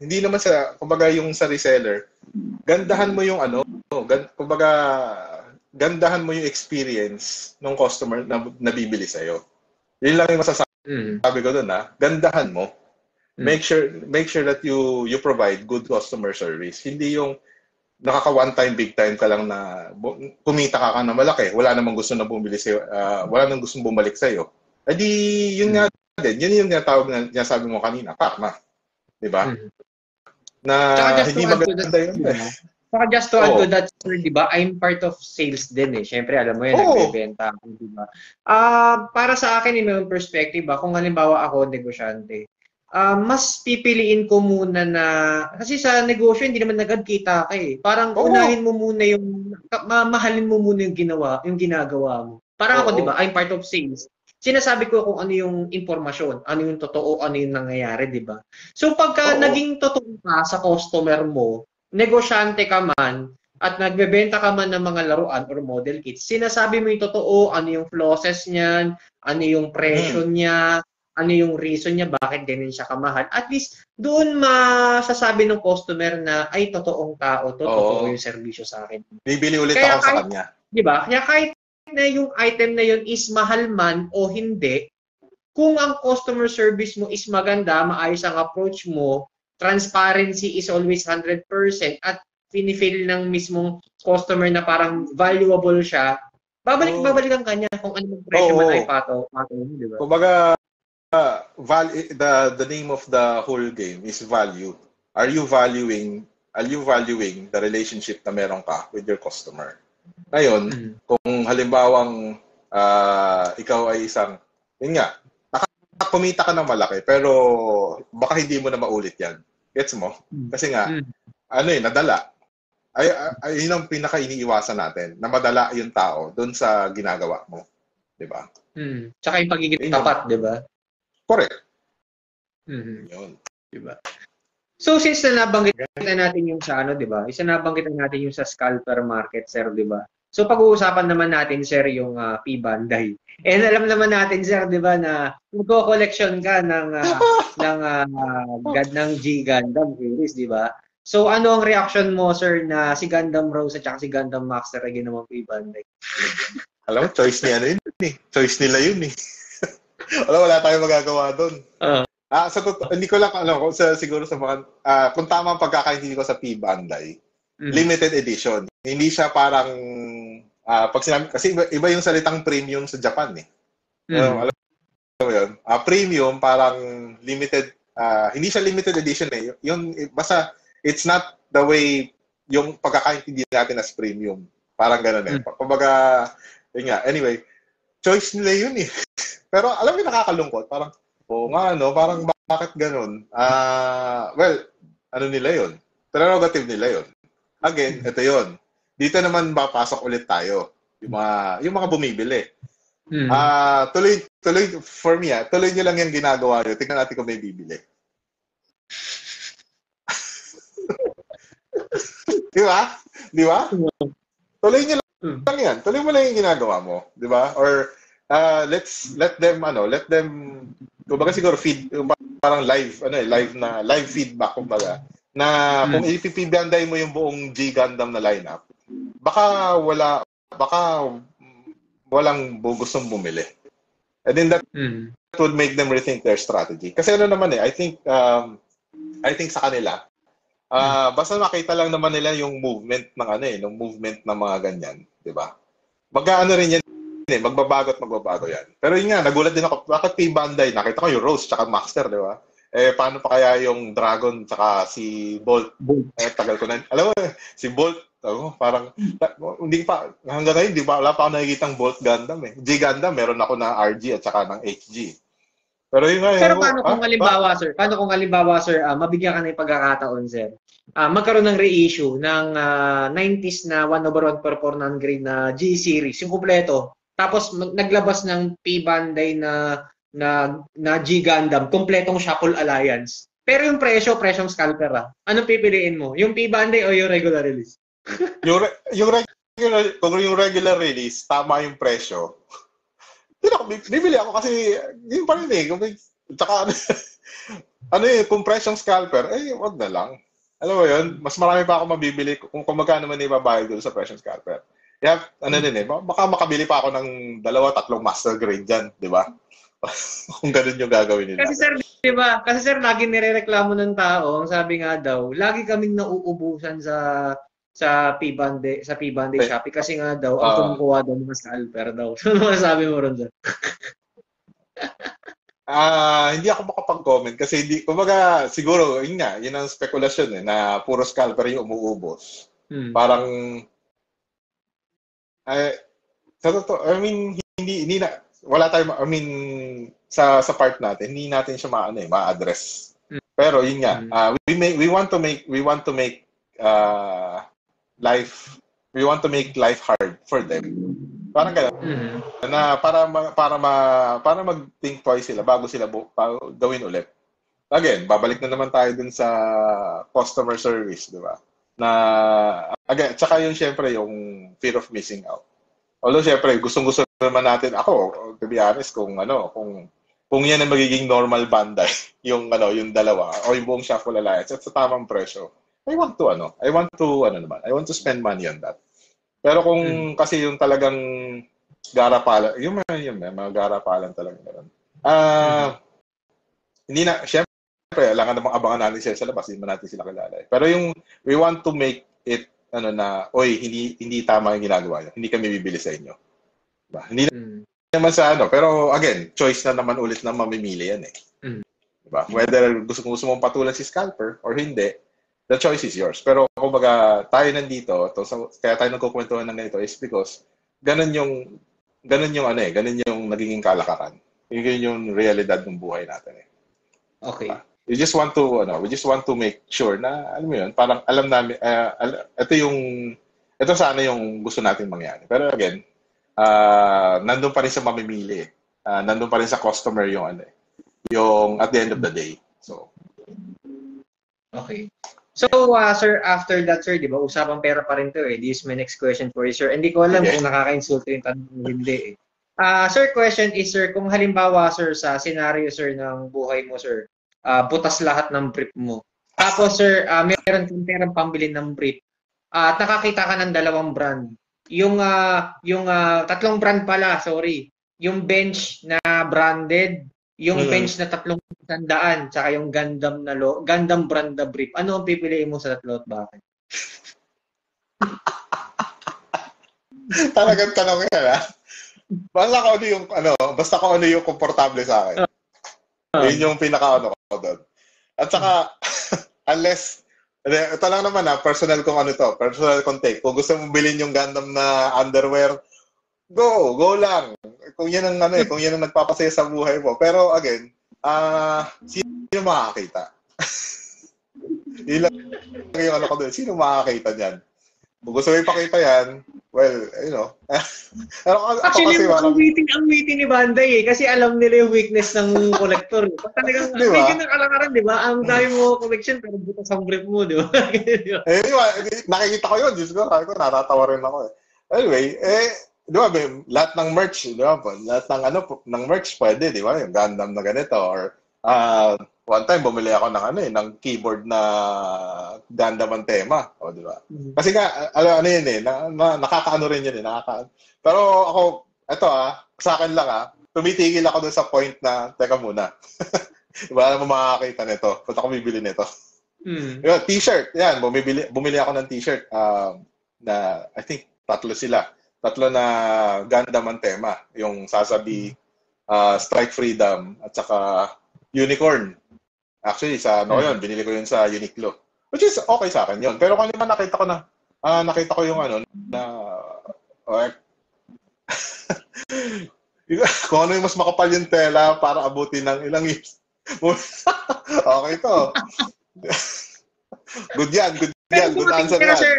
hindi naman sa, kumbaga yung sa reseller, gandahan mo yung kumbaga, gandahan mo yung experience ng customer na nabibili sa'yo. Yun lang yung masasabi ko doon, gandahan mo. Make sure that you provide good customer service. Hindi yung nakaka one time big time ka lang na kumita ka na malaki, wala namang gusto na bumili sa'yo, wala namang gustong bumalik sa'yo. Edi yun nga din, yun yung tinatawag na sabi mo kanina, karma. Di ba? Na hindi maganda yun. Saka just to add to that, sir, di ba, I'm part of sales din eh. Siyempre, alam mo yun, nagbebenta ako, di ba? Para sa akin, in my own perspective, kung halimbawa ako, negosyante, mas pipiliin ko muna na, kasi sa negosyo, hindi naman nagkita ka eh. Parang unahin mo muna yung, mahalin mo muna yung ginagawa mo. Parang ako, di ba, I'm part of sales. Sinasabi ko kung ano yung impormasyon, ano yung totoo, ano yung nangyayari, di ba? So pagka naging totoo ka sa customer mo, negosyante ka man, at nagbebenta ka man ng mga laruan or model kits, sinasabi mo yung totoo, ano yung flosses niyan, ano yung presyo niya, ano yung reason niya, bakit ganyan siya kamahal. At least, doon masasabi ng customer na, ay, totoong tao to, totoo yung serbisyo sa akin. Bibili ulit ako sa kanya. Di ba? Kaya kahit na yung item na yun is mahal man o hindi, kung ang customer service mo is maganda, maayos ang approach mo, transparency is always 100% at pinifeel ng mismong customer na parang valuable siya, babalik-babalikan kanya kung anong presyo man ay pato mo, di ba? Kumbaga, the name of the whole game is value. Are you valuing the relationship na meron ka with your customer? Ngayon, kung halimbawang ikaw ay isang, yun nga, kumita ka ng malaki, pero baka hindi mo na maulit yan. Gets mo? Kasi nga, nadala. Ay, yun ang pinaka-iniiwasan natin, na madala yung tao doon sa ginagawa mo. Diba? Tsaka yung pagiging tapat, diba? Correct. Yun. Diba? So, since nabanggit na natin yung sa diba? Nabanggit na natin yung sa scalper market, sir, diba? So, pag-uusapan naman natin, sir, yung P-Banday. And alam naman natin, sir, di ba, na magko-collection ka ng G Gundam series, di ba? So, ano ang reaction mo, sir, na si Gundam Rose at si Gundam Master ay ginawang P-Banday? Alam mo, choice niya yun eh. Choice nila yun eh. wala tayong magagawa doon. Hindi ko lang alam kung siguro sa mga, kung tama ang pagkakaintindi ko sa P-Banday, limited edition. Hindi siya parang pag sinabi, kasi iba yung salitang premium sa Japan eh. Alam mo yun? Premium parang limited, hindi siya limited edition eh. Yung basta it's not the way yung pagkakaintindi natin as premium. Parang gano'n eh. Kumbaga, yun nga. Anyway, choice nila yun eh. Pero alam mo nakakalungkot, parang parang bakit gano'n? Well, ano nila yun? Prerogative nila yun. Again, ito yun. Dito naman papasok ulit tayo. Yung mga bumibili. Tuloy, for me, tuloy nyo lang yung ginagawa nyo. Tingnan natin kung may bibili. Di ba? Tuloy nyo lang yan. Tuloy mo lang yung ginagawa mo. Di ba? Or, let them, kumbaga siguro parang live feedback, kumbaga. Na kung ipipibanday mo yung buong G Gundam na lineup, baka walang gustong bumili. And then that would make them rethink their strategy. Kasi I think sa kanila, basta makita lang naman nila yung movement ng movement ng mga ganyan, 'di ba? Mag-aano rin yan magbabago yan. Pero yun nga, nagulat din ako, bakit P-Banday? Nakita ko yung Rose tsaka Master, 'di ba? Paano pa kaya yung Dragon tsaka si Bolt? Tagal ko na. Alam mo, si Bolt, parang, hindi pa, hanggang ngayon, wala pa ako nakikitang Bolt Gundam eh. G Gundam, meron ako na RG at saka ng HG. Pero yun nga, Pero paano kung halimbawa, sir, mabigyan ka ng pagkakataon, sir, magkaroon ng reissue ng 90s na 1/1 grade na G-series, yung kumpleto. Tapos naglabas ng P-Bandai na G Gundam, kumpletong Shuffle Alliance. Pero yung presyong scalper Anong pipiliin mo? Yung P-Bandai o yung regular release? Kung yung regular release, tama yung presyo. Bibili ako kasi yun pa rin tsaka kung presyong scalper, wag na lang. Alam mo yun, mas marami pa ako mabibili kung magkano man ibabayad doon sa presyong scalper. Kaya, baka makabili pa ako ng 2-3 master grade dyan, di ba? Kung ganun yung gagawin nila. Kasi sir, di ba? Kasi sir, lagi nirereklamo ng tao, ang sabi nga daw, lagi kaming nauubusan sa P-Bandai Shopee kasi nga daw, ang kumukuha daw mga scalper daw. So, ano masasabi mo ron, sir? Hindi ako makapag-comment kasi kumbaga, siguro, yun ang spekulasyon na puro scalper yung umuubos. Parang, sa totoo, hindi na, wala tayong, sa part natin, hindi natin siya ma-address. Pero yun nga, we want to make life hard for them. Parang gano'n. Na para mag-think twice sila bago sila gawin ulit. Again, babalik na naman tayo dun sa customer service, di ba? Na again, tsaka yung syempre yung fear of missing out. Although syempre gustong-gusto naman natin to be honest, kung yan ang magiging normal Bandai, yung dalawa o yung buong Shuffle Alliance at sa tamang presyo. I want to spend money on that. Pero kung kasi yung talagang garapalan, yung mga garapalan talaga meron. Hindi na, syempre, alangan namang abangan natin sila sa labas, hindi man natin sila kilala. Pero yung, we want to make it, hindi tama yung ginagawa niyo. Hindi kami bibili sa inyo. Diba? Hindi naman sa pero again, choice na naman ulit na mamimili yan eh. Diba? Whether gusto mong patulan si scalper or hindi, the choice is yours. Pero kumbaga, tayo nandito, kaya tayo nagkukwentuhan ng ganito is because ganun yung nagiging kalakaran. Yun yung realidad ng buhay natin eh. Okay. We just want to make sure na, alam mo yun, parang alam namin, ito sana yung gusto natin mangyari. Pero again, nandun pa rin sa mamimili. Nandun pa rin sa customer yung at the end of the day. So, okay. So, sir, after that, sir, di ba, usapang pera pa rin to eh. This is my next question for you, sir. Hindi ko alam kung nakaka-insulto yung tanong o hindi eh. Sir, question is, sir, kung halimbawa, sir, sa scenario, sir, ng buhay mo, sir, butas lahat ng brief mo. Tapos, sir, meron kang perang pambili ng brief. At nakakita ka ng 2 brand. Yung 3 brand pala, sorry. Yung bench na branded, yung bench na 300, tsaka yung Gundam brand na brief. Ano ang pipiliin mo sa 3 at bakit? Talagang tanong yan, ha? Basta kung ano yung komportable sa akin. Yun yung pinaka-ko doon. At saka, unless, ito lang naman personal kong take. Kung gusto mong bilhin yung Gundam na underwear, go lang. Kung yan ang kung yan ang nagpapasaya sa buhay mo. Pero again, sino makakita? Yun lang yung ko doon. Sino makakita niyan? Kung gusto mo ipakita yan, well, Actually, ang waiting ni Bandai eh. Kasi alam nila yung weakness ng collector. Pag talagang bigyan ng kalakaran, di ba? Ang dami mo collection, pero butas ang brief mo, di ba? Nakikita ko yun. Diyos ko, natatawa rin ako eh. Anyway, di ba, lahat ng merch, di ba? Lahat ng merch pwede, di ba? Yung Gundam na ganito. Or, one time, bumili ako ng keyboard na Gundam ang tema. O, di ba? Kasi nga, yun eh, nakakaano rin yun eh. Pero ako, sa akin lang tumitigil ako dun sa point na, teka muna. Wala naman makakita nito. Ba't ako bibili nito? Yung t-shirt, yan, bumili ako ng t-shirt na, I think, 3 sila. 3 na Gundam ang tema. Yung Sasabi, Strike Freedom, at saka Unicorn. Actually, yun, binili ko yun sa Uniqlo. Which is okay sa akin yun. Pero kung naman nakita ko yung kung ano yung mas makapal yung tela para abutin ng ilang years. Okay to. Good yan, good Pero yan. Good dumating answer pero yan. sir,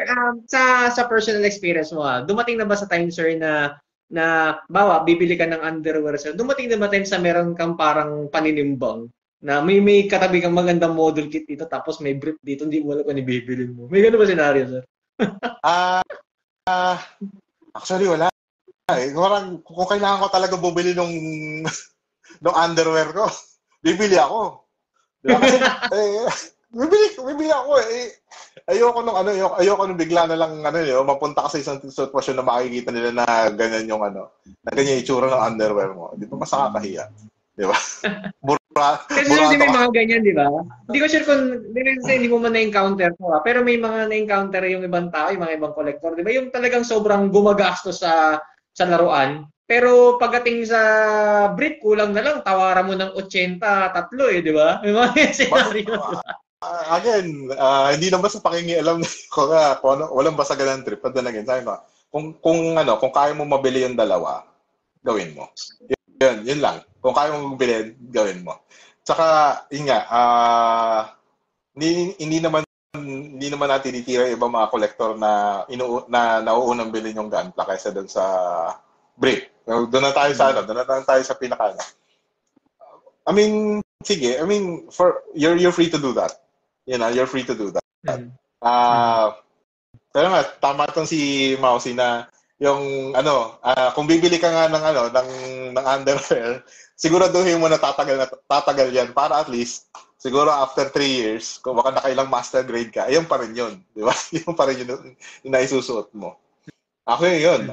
sa personal experience mo, dumating na ba sa time sir na bawa bibili ka ng underwear sir, dumating na ba time sa meron kang parang paninimbang na may katabi kang magandang model kit dito tapos may brief dito, hindi mo alam kung ano bibilin mo. May ganun ba scenario sir? Ah, actually, wala. Parang, kung kailangan ko talaga bumili nung underwear ko, bibili ako. Diba? Kasi, bibili ako eh. Ayoko nung bigla na lang, mapunta ka sa isang sitwasyon na makikita nila na ganyan yung na ganyan yung itsura ng underwear mo. Di ba mas nakakahiya? Di ba? Kasi sir, may mga ganyan, di ba? Hindi ko sure kung hindi mo man na-encounter ko, pero may mga na-encounter yung ibang tao, yung mga ibang collector, di ba? Yung talagang sobrang gumagastos sa laruan. Pero pagdating sa brief, kulang na lang, tawaran mo ng 80, tatlo di ba? May mga scenario. Again, hindi naman sa pakingialam ko nga, walang basagan ng trip. But then again, sabi ko, kung kaya mo mabili yung dalawa, gawin mo. Yun lang. Kung kaya mo mabili, gawin mo. Tsaka, yun nga, hindi naman natin tinitira yung ibang mga kolektor na nauunang bilhin yung Gunpla kaysa doon sa brief. Doon na tayo sa pinaka. I mean, sige. I mean, you're free to do that. You're free to do that. Pero nga, tama tong si Mausi na yung kung bibili ka nga ng underwear, siguraduhin mo na tatagal yan para at least siguro after 3 years, kung baka nakailang master grade ka, ayun pa rin yun. Di ba? Yung pa rin yun na isusuot mo. Ako yun.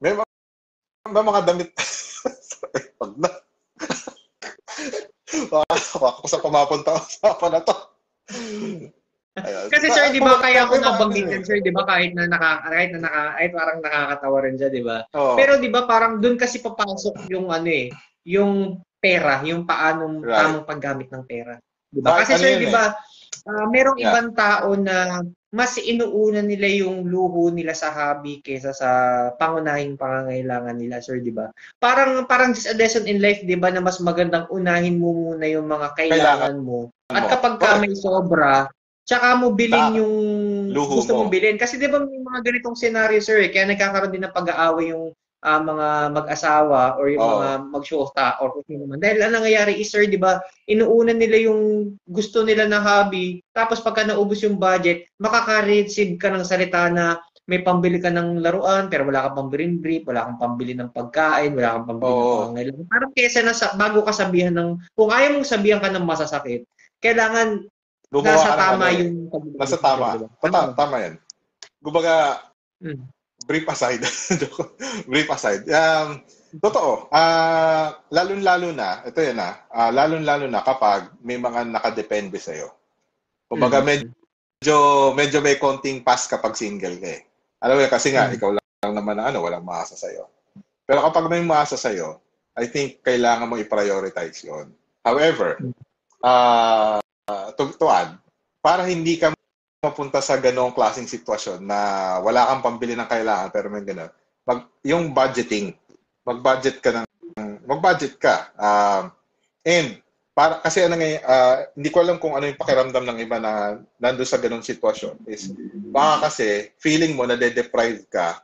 May mga damit. Pag na. Ako sa pumapunta sa na to. Ayun. Kasi sir, di ba kaya ako nabanggitin sir, di ba kahit parang nakakatawa rin siya, di ba? Oh. Pero di ba parang doon kasi papasok yung yung pera, yung paanong tamang paggamit ng pera. Di ba? Kasi sir, di ba, merong ibang tao na mas inuuna nila yung luho nila sa hobby kaysa sa pangunahing pangangailangan nila, sir, di ba? Parang just a lesson in life, di ba, na mas magandang unahin mo muna yung mga kailangan mo. At kapag ka may sobra, tsaka mo bilhin yung gusto mong bilhin. Kasi di ba may mga ganitong scenario, sir, kaya nagkakaroon din ng pag-aaway yung mga mag-asawa or yung mga mag-shota or kung sino naman. Dahil ang nangyayari is, sir, di ba, inuuna nila yung gusto nila na hobby, tapos pagka naubos yung budget, makaka-receive ka ng salita na may pambili ka ng laruan, pero wala kang pambili ng brief, wala kang pambili ng pagkain, wala kang pambili ng pangangailangan. Parang kesa bago ka sabihan kung ayaw mong sabihan ka ng masasakit, kailangan nasa tama yung nasa tama. Diba? Tama yan. Kumbaga, brief aside. Brief aside. Totoo. Lalo-lalo na, ito yan lalo-lalo na kapag may mga nakadepende sa'yo. Kumbaga, medyo may konting pass kapag single ka eh. Alam mo kasi nga, ikaw lang naman walang maasa sa'yo. Pero kapag may maasa sa'yo, I think kailangan mo i-prioritize yun. However, to add, para hindi ka mapunta sa ganong klaseng sitwasyon na wala kang pambili ng kailangan pero may gano'n, yung budgeting, mag-budget ka. And para kasi hindi ko alam kung ano yung pakiramdam ng iba na nandoon sa ganong sitwasyon is baka kasi feeling mo na de-deprive ka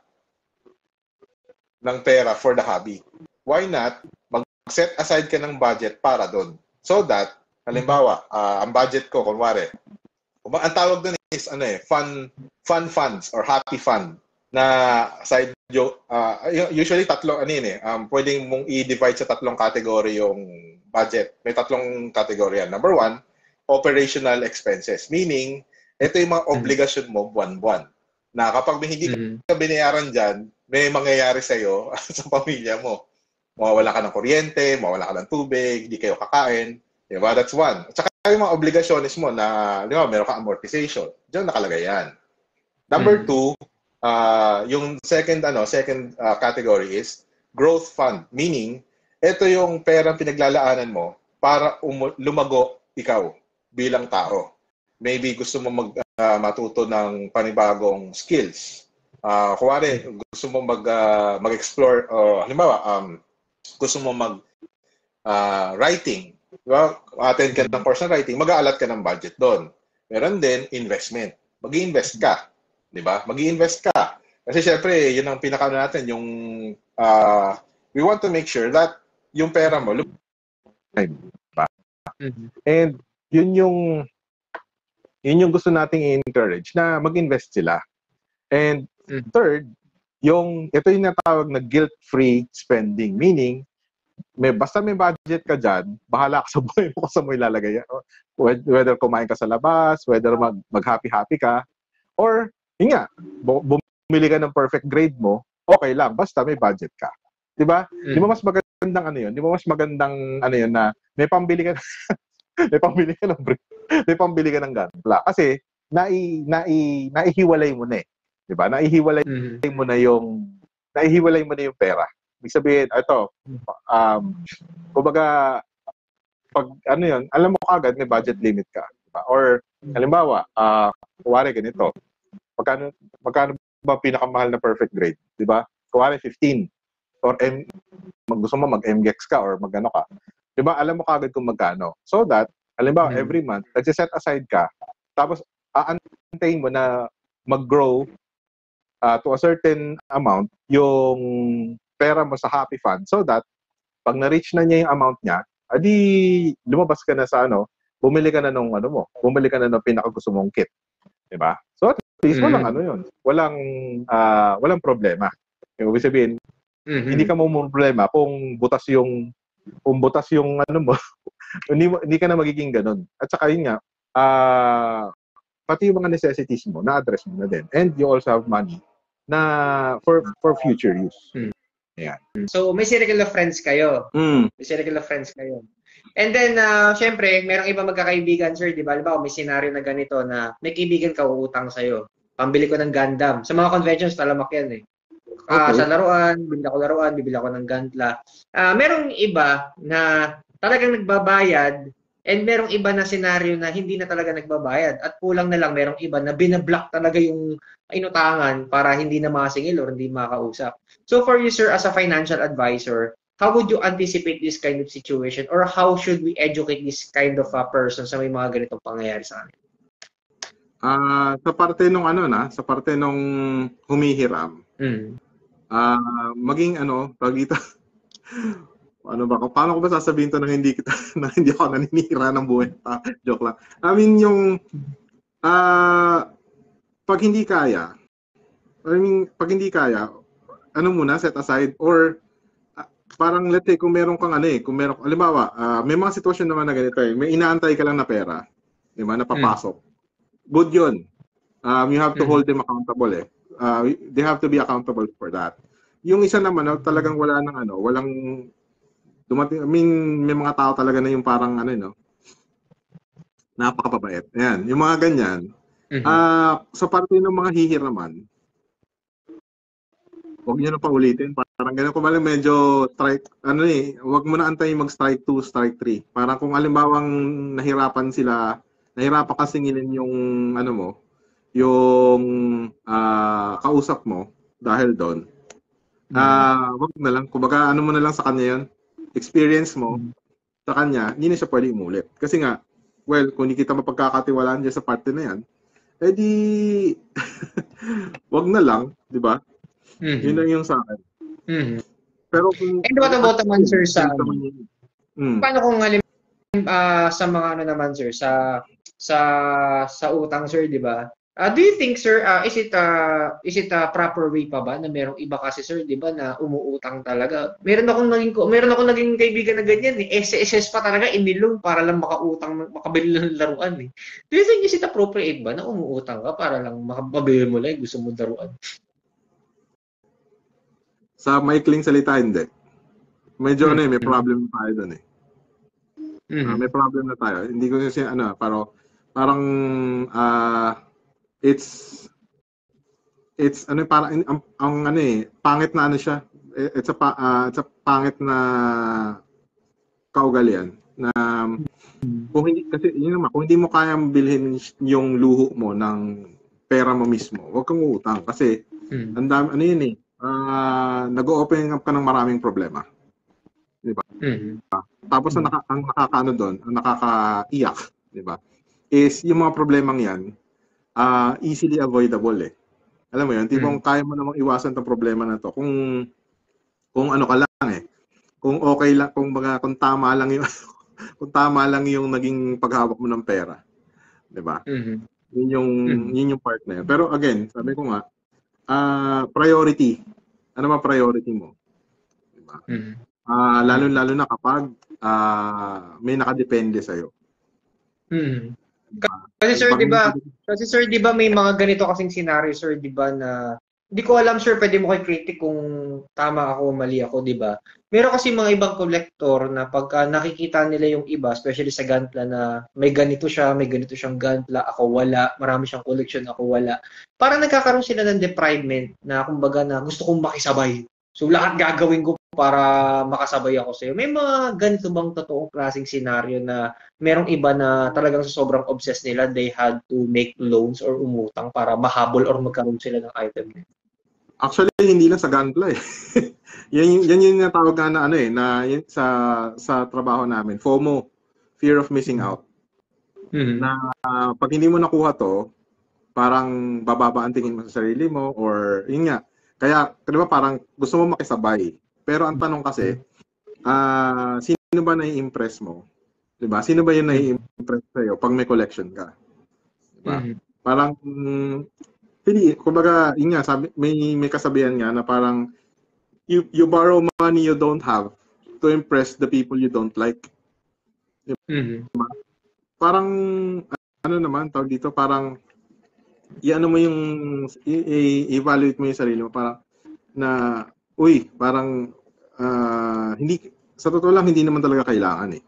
ng pera for the hobby. Why not mag-set aside ka ng budget para doon so that halimbawa, ang budget ko, kunwari, ang tawag doon is fun funds or happy fund na side usually pwedeng mong i-divide sa 3 category yung budget. May 3 category yan. Number 1, operational expenses. Meaning, ito yung mga obligasyon mo buwan-buwan. Na kapag hindi ka binayaran dyan, may mangyayari sa'yo sa pamilya mo. Mawawala ka ng kuryente, mawawala ka ng tubig, hindi kayo kakain. Diba? That's one. At saka yung mga obligasyones mo na, di ba, meron ka amortization. Diyan nakalagay yan. Number 2, yung second category is growth fund. Meaning, ito yung perang pinaglalaanan mo para lumago ikaw bilang tao. Maybe gusto mo matuto ng panibagong skills. Kuwari, gusto mo mag-explore, halimbawa, gusto mo mag writing, diba? Attend ka ng course ng writing, mag-aalat ka ng budget doon. Meron din investment. Mag-i-invest ka, 'di ba? Mag-i-invest ka. Kasi syempre, 'yun ang pinaka natin, yung we want to make sure that yung pera mo diba? And yun yung gusto nating i-encourage na mag-invest sila. And third, ito yung natawag na guilt-free spending, meaning basta may budget ka dyan, bahala ka sa buhay mo kung saan mo ilalagay. Whether kumain ka sa labas, whether mag-happy-happy ka, or, yun nga, bumili ka ng perfect grade mo, okay lang, basta may budget ka. Diba? Di ba mas magandang ano yun? Di ba mas magandang ano yun na may pambili ka may pambili ka ng brick, may pambili ka ng gantla. Kasi, naihiwalay mo na eh. Diba? Naihiwalay mo na yung pera. Ibig sabihin, ito, kumbaga, pag ano yun, alam mo kagad may budget limit ka. Diba? Or, halimbawa, kuwari ganito, magkano ba pinakamahal na perfect grade? Diba? Kuwari 15. Or gusto mo mag-MGEX ka or mag-ano ka. Diba? Alam mo kagad kung magkano. So that, halimbawa, every month, nag-set aside ka, tapos aantayin mo na mag-grow to a certain amount yung pera mo sa Happy Fund so that pag na-reach na niya yung amount niya, adi lumabas ka na sa bumili ka na ng bumili ka na ng pinakagusto mong kit. 'Di ba? So at least walang walang problema. Ibig sabihin, hindi ka mo problema kung butas yung mo, hindi ka na magiging ganun. At saka yun nga, pati yung mga necessities mo, na-address mo na din. And you also have money na for future use. Yeah. So, may circle of friends kayo. May circle of friends kayo. And then, syempre, merong iba magkakaibigan, sir, di ba? Halimbawa, may scenario na ganito na may kaibigan ka uutang sa'yo. Pambili ko ng Gundam. Sa mga conventions, talamak yan eh. Sa laruan, bibili ako laruan, bibili ako ng gantla. Merong iba na talagang nagbabayad and merong iba na senaryo na hindi na talaga nagbabayad at kulang na lang merong iba na binablock talaga yung inutangan para hindi na makasingil or hindi makausap. So for you, sir, as a financial advisor, how would you anticipate this kind of situation or how should we educate this kind of person sa may mga ganitong pangyayari sa amin? Sa parte nung sa parte nung humihiram, maging pag ito, paano ko ba sasabihin to na hindi ako naninira ng buhay? Joke lang. I mean, yung, pag hindi kaya, muna, set aside, or, parang, let's say, kung meron kang halimbawa, may mga sitwasyon naman na ganito may inaantay ka lang na pera, di ba, napapasok. Good yun. You have to hold them accountable they have to be accountable for that. Yung isa naman, talagang walang dumating, may mga tao talaga na yung parang napakababait. Ayan, yung mga ganyan. Sa parte ng mga hihiraman, huwag nyo na paulitin. Parang ganyan, kung medyo strike, huwag mo na antayin mag-strike 2, strike 3. Parang kung alimbawang nahirapan ka singilin yung yung kausap mo dahil doon. Wag na lang, kumbaga mo na lang sa kanya yun, experience mo sa kanya, hindi na siya pwede umulit. Kasi nga, well, kung hindi kita mapagkakatiwalaan dyan sa parte na yan, edi wag na lang, di ba? Yun lang yung sa akin. Pero kung and what about naman, sir, sa paano kung sa mga naman, sir, sa utang, sir, di ba? Do you think, sir, is it a proper way pa ba na merong iba kasi, sir, 'di ba, na umuutang talaga? Meron akong naging kaibigan na ganyan SSS pa talaga inilong para lang makabili ng laruan eh. Do you think is it appropriate ba na umuutang ka para lang makabili mo lang gusto mo laruan? Sa maikling salita, hindi. Medyo may problem tayo doon eh. May problem na tayo. Hindi ko kasi parang it's parang pangit na siya. It's a pangit na kaugalian na kung hindi kasi kung hindi mo kayang bilhin yung luho mo ng pera mo mismo, huwag kang uutang kasi ang dami nag-open up ka ng maraming problema. di ba? Mhm. Tapos ang nakakaano doon, ang nakakaiyak, di ba? Is yung mga problemang yan, easily avoidable eh. Alam mo yun, tipong kaya mo namang iwasan tong problema na to kung ano ka lang eh. Kung okay lang, kung tama lang yung kung tama lang yung naging paghawak mo ng pera. 'Di ba? Mhm. Yun yung part na yun. Pero again, sabi ko nga, priority. Ano ba priority mo? 'Di ba? Lalo na kapag may nakadepende sa iyo. Mhm. Diba? Kasi sir, 'di ba may mga ganito kasing scenario, sir, 'di ba, na hindi ko alam, sir, pwede mo kay critic kung tama ako o mali ako, 'di ba? Meron kasi mga ibang collector na pagka nakikita nila yung iba, especially sa Gunpla, na may ganito siya, may ganito siyang Gunpla, ako wala, marami siyang collection, ako wala. Parang nagkakaroon sila ng deprivement na kumbaga na gusto kong makisabay. So lahat gagawin ko para makasabay ako sa'yo. May mga ganito bang totoong klaseng scenario na merong iba na talagang sa sobrang obsessed nila, they had to make loans or umutang para mahabol or magkaroon sila ng item? Actually, hindi lang sa Gunpla eh. yan yung natawag na ano eh, na sa trabaho namin, FOMO, fear of missing out. Na pag hindi mo nakuha to, parang bababa ang tingin mo sa sarili mo, or yun nga. Kaya, di ba, parang gusto mo makisabay. Pero ang tanong kasi, sino ba nai-impress mo? Di ba? Sino ba yung nai-impress sa'yo pag may collection ka? Di ba? Parang, kumbaga, yun nga, may kasabihan nga na parang, you borrow money you don't have to impress the people you don't like. Diba? Parang, ano naman, tawag dito, parang, i-ano mo yung, i-evaluate mo yung sarili mo, parang, na, parang, hindi, sa totoo lang, hindi naman talaga kailangan eh.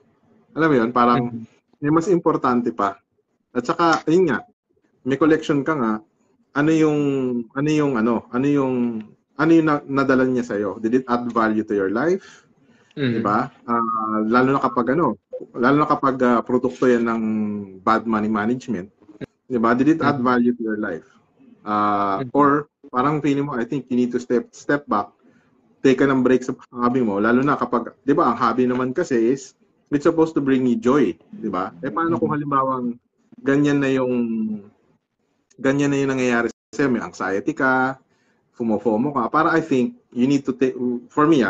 Alam mo yun, parang, may mas importante pa. At saka, yun nga, may collection ka nga, ano yung nadala niya sa'yo? Did it add value to your life? Diba? Lalo na kapag produkto yan ng bad money management. Diba? Did it add value to your life? Or parang feeling mo, I think you need to step back, take ka ng break sa hobby mo, lalo na kapag, diba, ang hobby naman kasi is, it's supposed to bring you joy. Diba? Paano kung halimbawang ganyan na yung nangyayari sa'yo, may anxiety ka, FOMO ka, para I think, you need to take, for me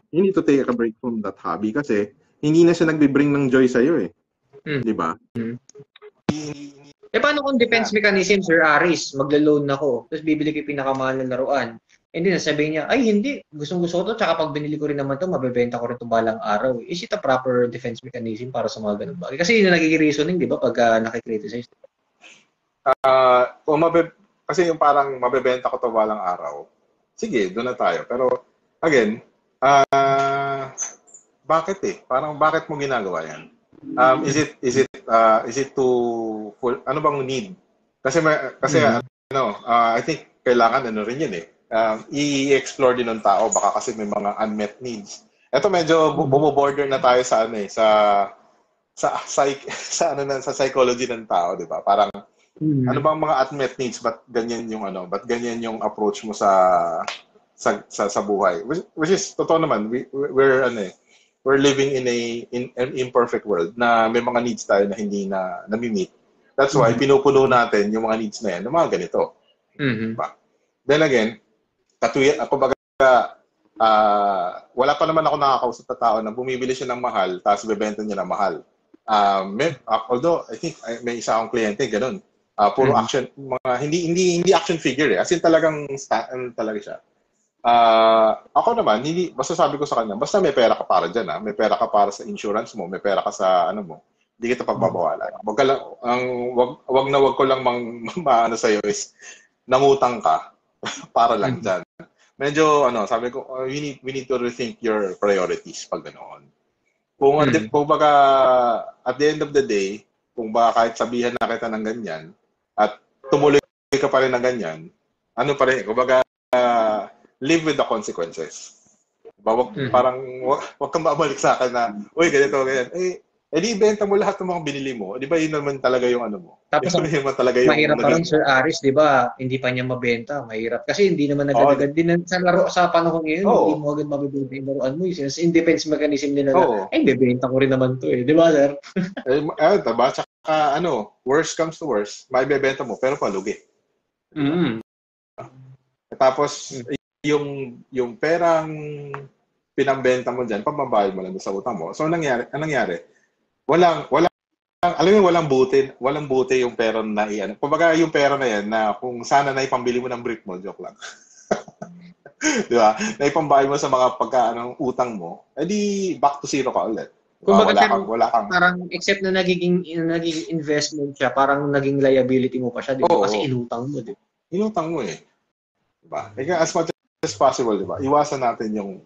you need to take a break from that hobby kasi hindi na siya nagbe-bring ng joy sa'yo eh. Di ba? Paano kung defense mechanism, Sir Aris? Magla-loan ako, tapos bibili ko yung pinakamahal na laruan. Hindi, nasabihin niya, ay hindi, gustong-gusto ko to, tsaka pag binili ko rin naman to, mabebenta ko rin to balang araw. Is it a proper defense mechanism para sa mga ganun bagay? Kasi yun yung nagiging reasoning, di ba, pag nakikriticize? Kasi yung parang mabebenta ko to balang araw, sige, doon na tayo. Pero, again, bakit eh? Parang bakit mo ginagawa yan? Is it to full, ano bang need? Kasi I think kailangan rin yun eh. I-explore din ng tao baka kasi may mga unmet needs. Ito medyo bumo-border na tayo sa sa psychology ng tao, 'di ba? Parang ano bang mga unmet needs, ba't ganyan yung approach mo sa buhay, which is totoo naman. We're living in an imperfect world na may mga needs tayo na hindi na nami-meet. That's why pinupuno natin yung mga needs na yan ng mga ganito. Diba? Then again, wala pa naman ako nakakausap na tao na bumibili siya ng mahal tapos bebenta niya ng mahal. Although I think may isa akong kliyente ganun. Puro action, mga hindi action figure eh. As in talagang talaga siya. Ako naman, basta sabi ko sa kanya, basta may pera ka para dyan, may pera ka para sa insurance mo, may pera ka sa mo, hindi kita pagbabawalan. Wag ko lang maano sa'yo is, nangutang ka para lang dyan. Medyo, sabi ko, we need to rethink your priorities pag ganoon. Kung baga, at the end of the day, kung baka kahit sabihan na kita ng ganyan, at tumuloy ka pa rin ng ganyan, pa rin, kung baga, live with the consequences. Parang wag kang babalik sa akin na, uy, ganito, ganyan. di ibenta mo lahat ng mga binili mo. Di ba yun naman talaga yung ano mo? Tapos Yun naman talaga yung mahirap pa rin, naging... Sir Aris, di ba? Hindi pa niya mabenta. Mahirap. Kasi hindi naman Oo, agad-agad din sa laro sa panahon ngayon, hindi oo, mo agad mabibenta yung laruan mo. Since in defense mechanism nila na, oo. ay, bebenta ko rin naman to eh. Di ba, sir? Diba? Tsaka worst comes to worst, maibebenta mo, pero palugi. Diba? Mm. Tapos, yung perang pinambenta mo dyan, pambabayad mo lang sa utang mo. So, anong nangyari? Alam mo, walang buti yung pera na iyan. Kumbaga, yung pera na yan, na kung sana na ipambili mo ng brick mo, joke lang. Di ba? Na ipambayad mo sa mga utang mo, edi back to zero ka ulit. Diba? Kumbaga, Wala kang... parang except na naging investment siya, parang naging liability mo pa siya, di ba? Oo, Kasi inutang mo, di ba? inutang mo eh. Diba? Kaya as much as possible, diba? Iwasan natin yung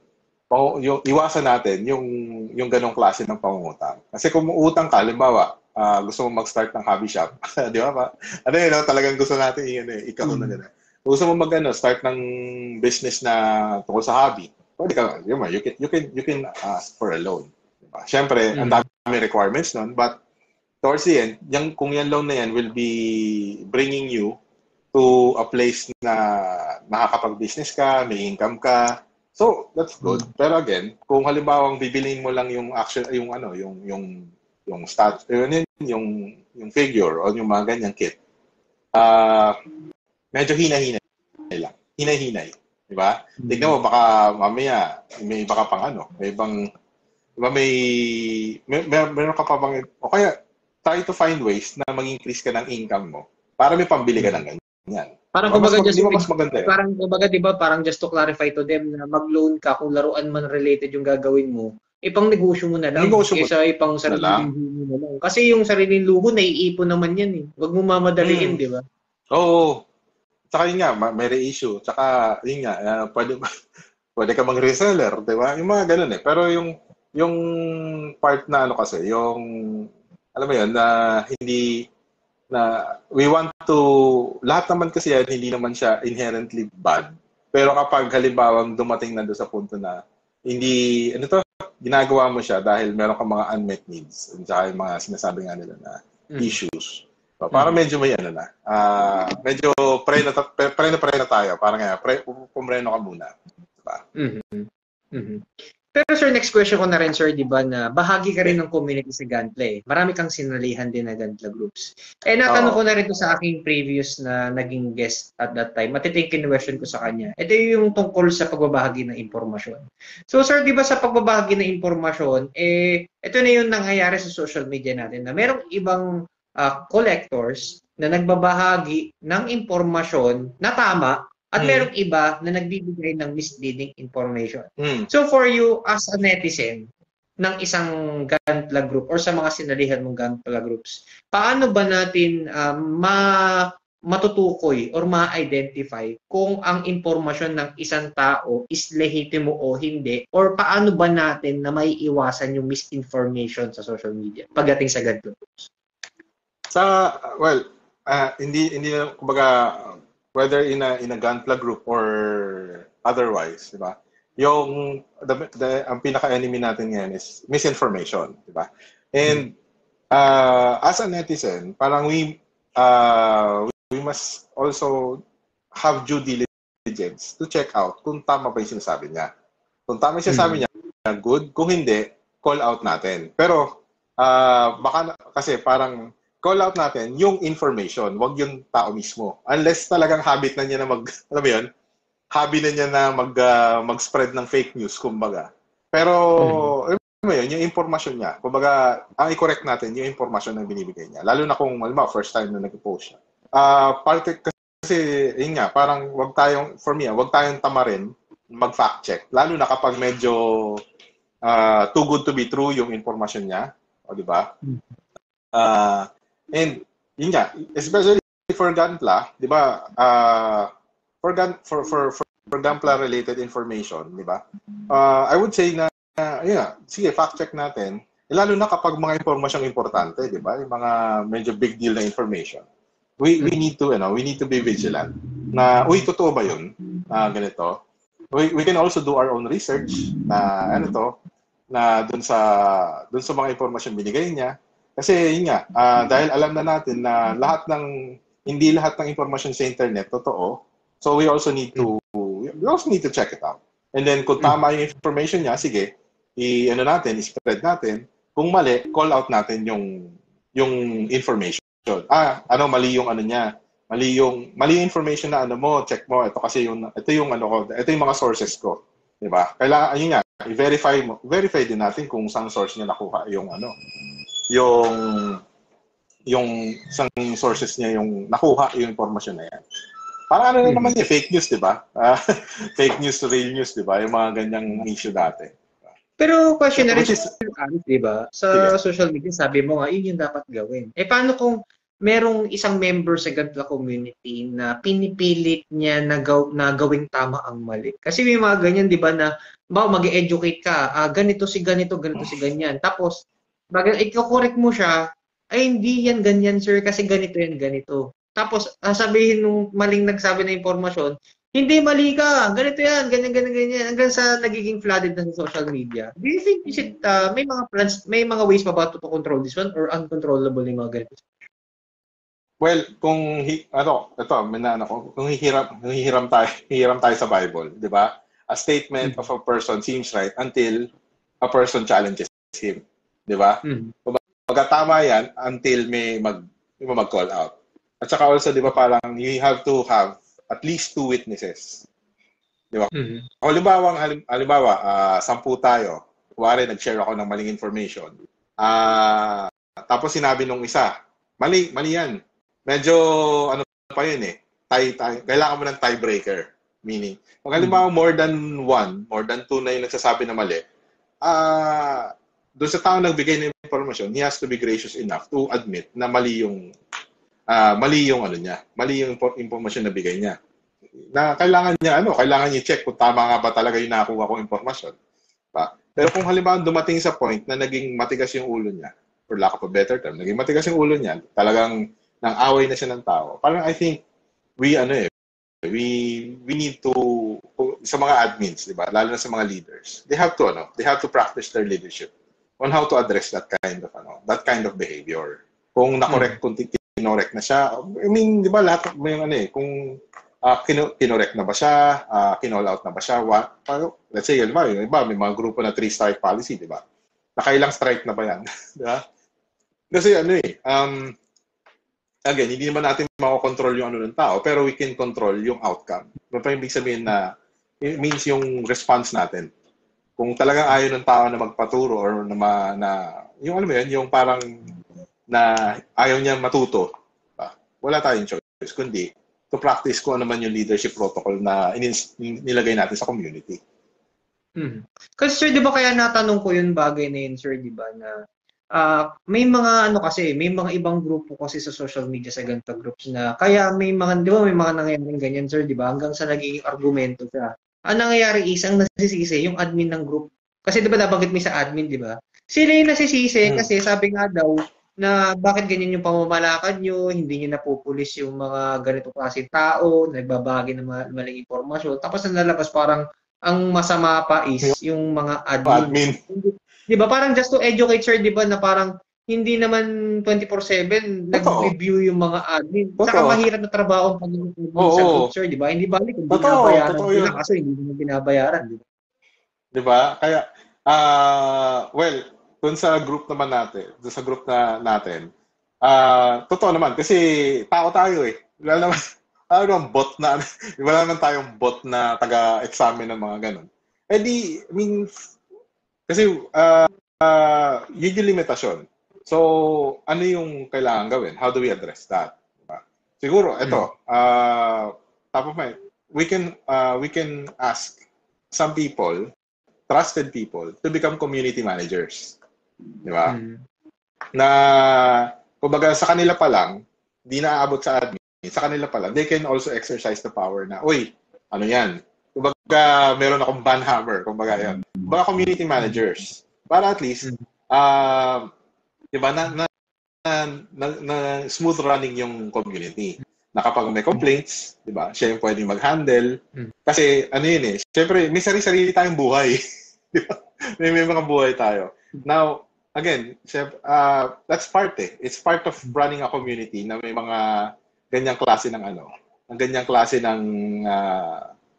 ganong klase ng pangungutang. Kasi kung utang ka, halimbawa, gusto mo mag-start ng hobby shop, di ba? Ano yun, talagang gusto natin ikaw na gano'n. Gusto mo start ng business na tungkol sa hobby, pwede ka, you can ask for a loan. Diba? Siyempre, ang dami requirements nun, but towards the end, kung yan loan na yan will be bringing you to a place na nakakapag-business ka, may income ka. So, that's good. Pero again, kung halimbawa bibiliin mo lang yung figure o yung mga ganyang kit, medyo hinay-hinay lang. Hinay-hinay. Di ba? Tignan mo, baka mamaya, may baka pang meron ka pa bang, o kaya, try to find ways na mag-increase ka ng income mo para may pambili ka ng ganyan. Yan. Parang kumbaga maganda, di ba, parang just to clarify to them na mag-loan ka kung laruan man related yung gagawin mo, ipang negosyo mo na lang kaysa ipang sariling luho mo na lang. Kasi yung sariling luho, naiipon naman yan eh. Huwag mo mamadaliin, di ba? Oo. Tsaka yun nga, may reissue. Tsaka yun nga, pwede ka mag-reseller, di ba? Yung mga ganun eh. Pero yung part na kasi, yung, alam mo yun, na hindi, na we want to, lahat naman kasi yan, hindi naman siya inherently bad. Pero kapag halimbawa dumating na doon sa punto na hindi, ginagawa mo siya dahil meron kang mga unmet needs at saka yung mga sinasabi nga nila na issues. So, para medyo may medyo pre na tayo. Parang nga, pumreno ka muna. Diba? Pero sir, next question ko na rin sir, di ba, na bahagi ka rin ng community sa Gunpla eh. Marami kang sinalihan din na Gunpla groups. Natanong ko na rin to sa aking previous na naging guest at that time. Matitake question ko sa kanya. Ito yung tungkol sa pagbabahagi ng impormasyon. So sir, di ba sa pagbabahagi ng impormasyon, ito na yung nangyayari sa social media natin na merong ibang collectors na nagbabahagi ng impormasyon na tama at merong iba na nagbibigay ng misleading information. So for you as a netizen ng isang Gunpla group or sa mga sinalihan mong Gunpla groups, paano ba natin matutukoy or ma-identify kung ang impormasyon ng isang tao is lehitimo o hindi, or paano ba natin na may iwasan yung misinformation sa social media pagdating sa Gunpla groups? Hindi kumbaga whether in a Gunpla group or otherwise, di ba? Ang pinaka-enemy natin ngayon is misinformation, di ba? And as a netizen, parang we must also have due diligence to check out kung tama ba yung sinasabi niya. Kung tama yung sinasabi niya, good. Kung hindi, call out natin. Pero baka kasi parang call out natin yung information, wag yung tao mismo. Unless talagang habit na niya na alam mo yun, hobby na niya na mag-spread ng fake news, kumbaga. Pero, alam mo yun, yung informasyon niya, kumbaga, ang i-correct natin yung informasyon na binibigay niya. Lalo na kung, alam mo, first time na nag-post siya. Parte kasi, yun nga, parang wag tayong tamarin mag-fact check. Lalo na kapag medyo too good to be true yung informasyon niya. O, di ba? And yun nga, especially for Gunpla, di ba? For Gunpla related information, di ba? I would say na sige, fact check natin. Lalo na kapag mga impormasyong importante, di ba? Yung mga medyo big deal na information. We need to be vigilant. Na totoo ba 'yun? Ganito. We can also do our own research na na dun sa mga impormasyon binigay niya. Kasi yun nga, dahil alam na natin na hindi lahat ng impormasyon sa internet totoo. So we also need to check it out. And then kung tama yung information niya, sige, i-spread natin. Kung mali, call out natin yung information. Mali yung niya. Mali yung information na check mo. Ito yung mga sources ko. 'Di ba? Kailangan yun nga, verify din natin kung saan source niya nakuha yung isang sources niya yung nakuha yung impormasyon na yan. Parang naman niya, fake news, 'di ba? Fake news to real news, 'di ba? Yung mga ganyang issue dati. Pero question na rin, di ba? Sa social media, sabi mo nga, yun yung dapat gawin. Paano kung merong isang member sa ganitong community na pinipilit niya na gawing tama ang mali? Kasi may mga ganyan, di ba, na mag-educate ka, ganito si ganyan. Tapos, i-correct mo siya, ay hindi yan ganyan, sir, kasi ganito yan, ganito. Tapos, sabihin nung maling nagsabi na impormasyon, hindi, mali ka. Ganito yan. Ganyan. Hanggang sa nagiging flooded na sa social media. Do you think may mga plans, may mga ways pa ba to control this one or uncontrollable yung mga ganito? Well, kung hihiram tayo sa Bible, di ba? A statement of a person seems right until a person challenges him. Di ba? Tama yan until may mag-call out. At saka also, di ba, parang you have to have at least 2 witnesses. Di ba? Halimbawa, 10 tayo. Kuwari, nag-share ako ng maling information. Tapos sinabi nung isa, mali yan. Medyo, pa yun eh. Kailangan mo ng tiebreaker. Meaning, kung halimbawa more than 2 na yung nagsasabi na mali, doon sa tao nagbigay ng information, he has to be gracious enough to admit na mali yung impormasyon na bigay niya. Na kailangan niya check kung tama nga ba talaga yung nakuha kong impormasyon. Pa? Pero kung halimbawa dumating sa point na naging matigas yung ulo niya, for lack of a better term, naging matigas yung ulo niya, talagang nang away na siya ng tao. Parang I think we need to, sa mga admins, di ba? Lalo na sa mga leaders, they have to practice their leadership on how to address that kind of behavior. Kung kung kinorek na siya, I mean, di ba, lahat may kung kinorek na ba siya, kinall out na ba siya, let's say, may mga grupo na 3-strike policy, di ba? Nakailang strike na ba yan? Di ba? Kasi again, hindi naman natin makakontrol yung ng tao, pero we can control yung outcome. Ano pa ibig sabihin na, it means yung response natin. Kung talagang ayaw ng tao na magpaturo or yung parang na ayaw niya matuto, wala tayong choice, kundi to practice kung ano man yung leadership protocol na nilagay natin sa community. Kasi sir, di ba kaya natanong ko yung bagay na yun, sir, di ba, na may mga may mga ibang grupo kasi sa social media sa ganitong groups na kaya may mga nangyayaring ganyan, sir, di ba, hanggang sa nagiging argumento siya. Ang nangyayari is, ang nasisisi yung admin ng group. Kasi di ba nabanggit mo sa admin, di ba? Sila yung nasisisi kasi sabi nga daw na bakit ganyan yung pamamalakad nyo, hindi nyo napupulis yung mga ganitong klase tao, nagbabagi ng mga maling informasyon. Tapos nalalabas parang ang masama pa is yung mga admin. Di ba? Parang just to educate, sir, di ba, na parang hindi naman 24/7 nag-review yung mga admin. Saka mahirap na trabaho pag sa group, sir, di ba? Hindi balik kung binabayaran nila kasi hindi naman binabayaran, di ba? Di ba? Kaya, dun sa group naman natin, totoo naman, kasi tao tayo eh. Wala naman bot na, wala naman tayong bot na taga-examine ng mga ganun. Kasi yun yung limitasyon. So, ano yung kailangan gawin? How do we address that? Diba? Siguro, top of mind, we can ask some people, trusted people, to become community managers. Di ba? Na, kumbaga, sa kanila pa lang, di naaabot sa admin, sa kanila pa lang, they can also exercise the power na, ano yan? Kumbaga, meron akong banhammer, kumbaga yan. Kumbaga, community managers. Para at least, di ba, na smooth running yung community. Na kapag may complaints, di ba, siya yung pwedeng mag-handle. Kasi, ano yun eh, syempre, may sarili-sarili tayong buhay. Di ba? may mga buhay tayo. Now, again, that's part eh. It's part of running a community na may mga ganyang klase ng ng ganyang klase ng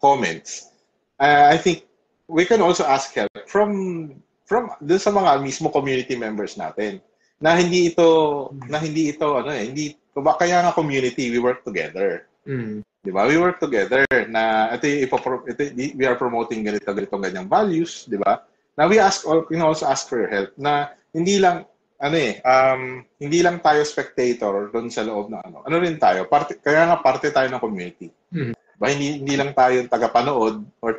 comments. I think we can also ask help from dun sa mga mismo community members natin na hindi ito hindi kaya nga community, we work together. Di ba? We work together na we are promoting ganyang values, di ba? Now we also ask for your help na hindi lang hindi lang tayo spectator doon sa loob ng ano rin tayo, kaya nga parte tayo ng community. Ba hindi lang tayo taga-panood or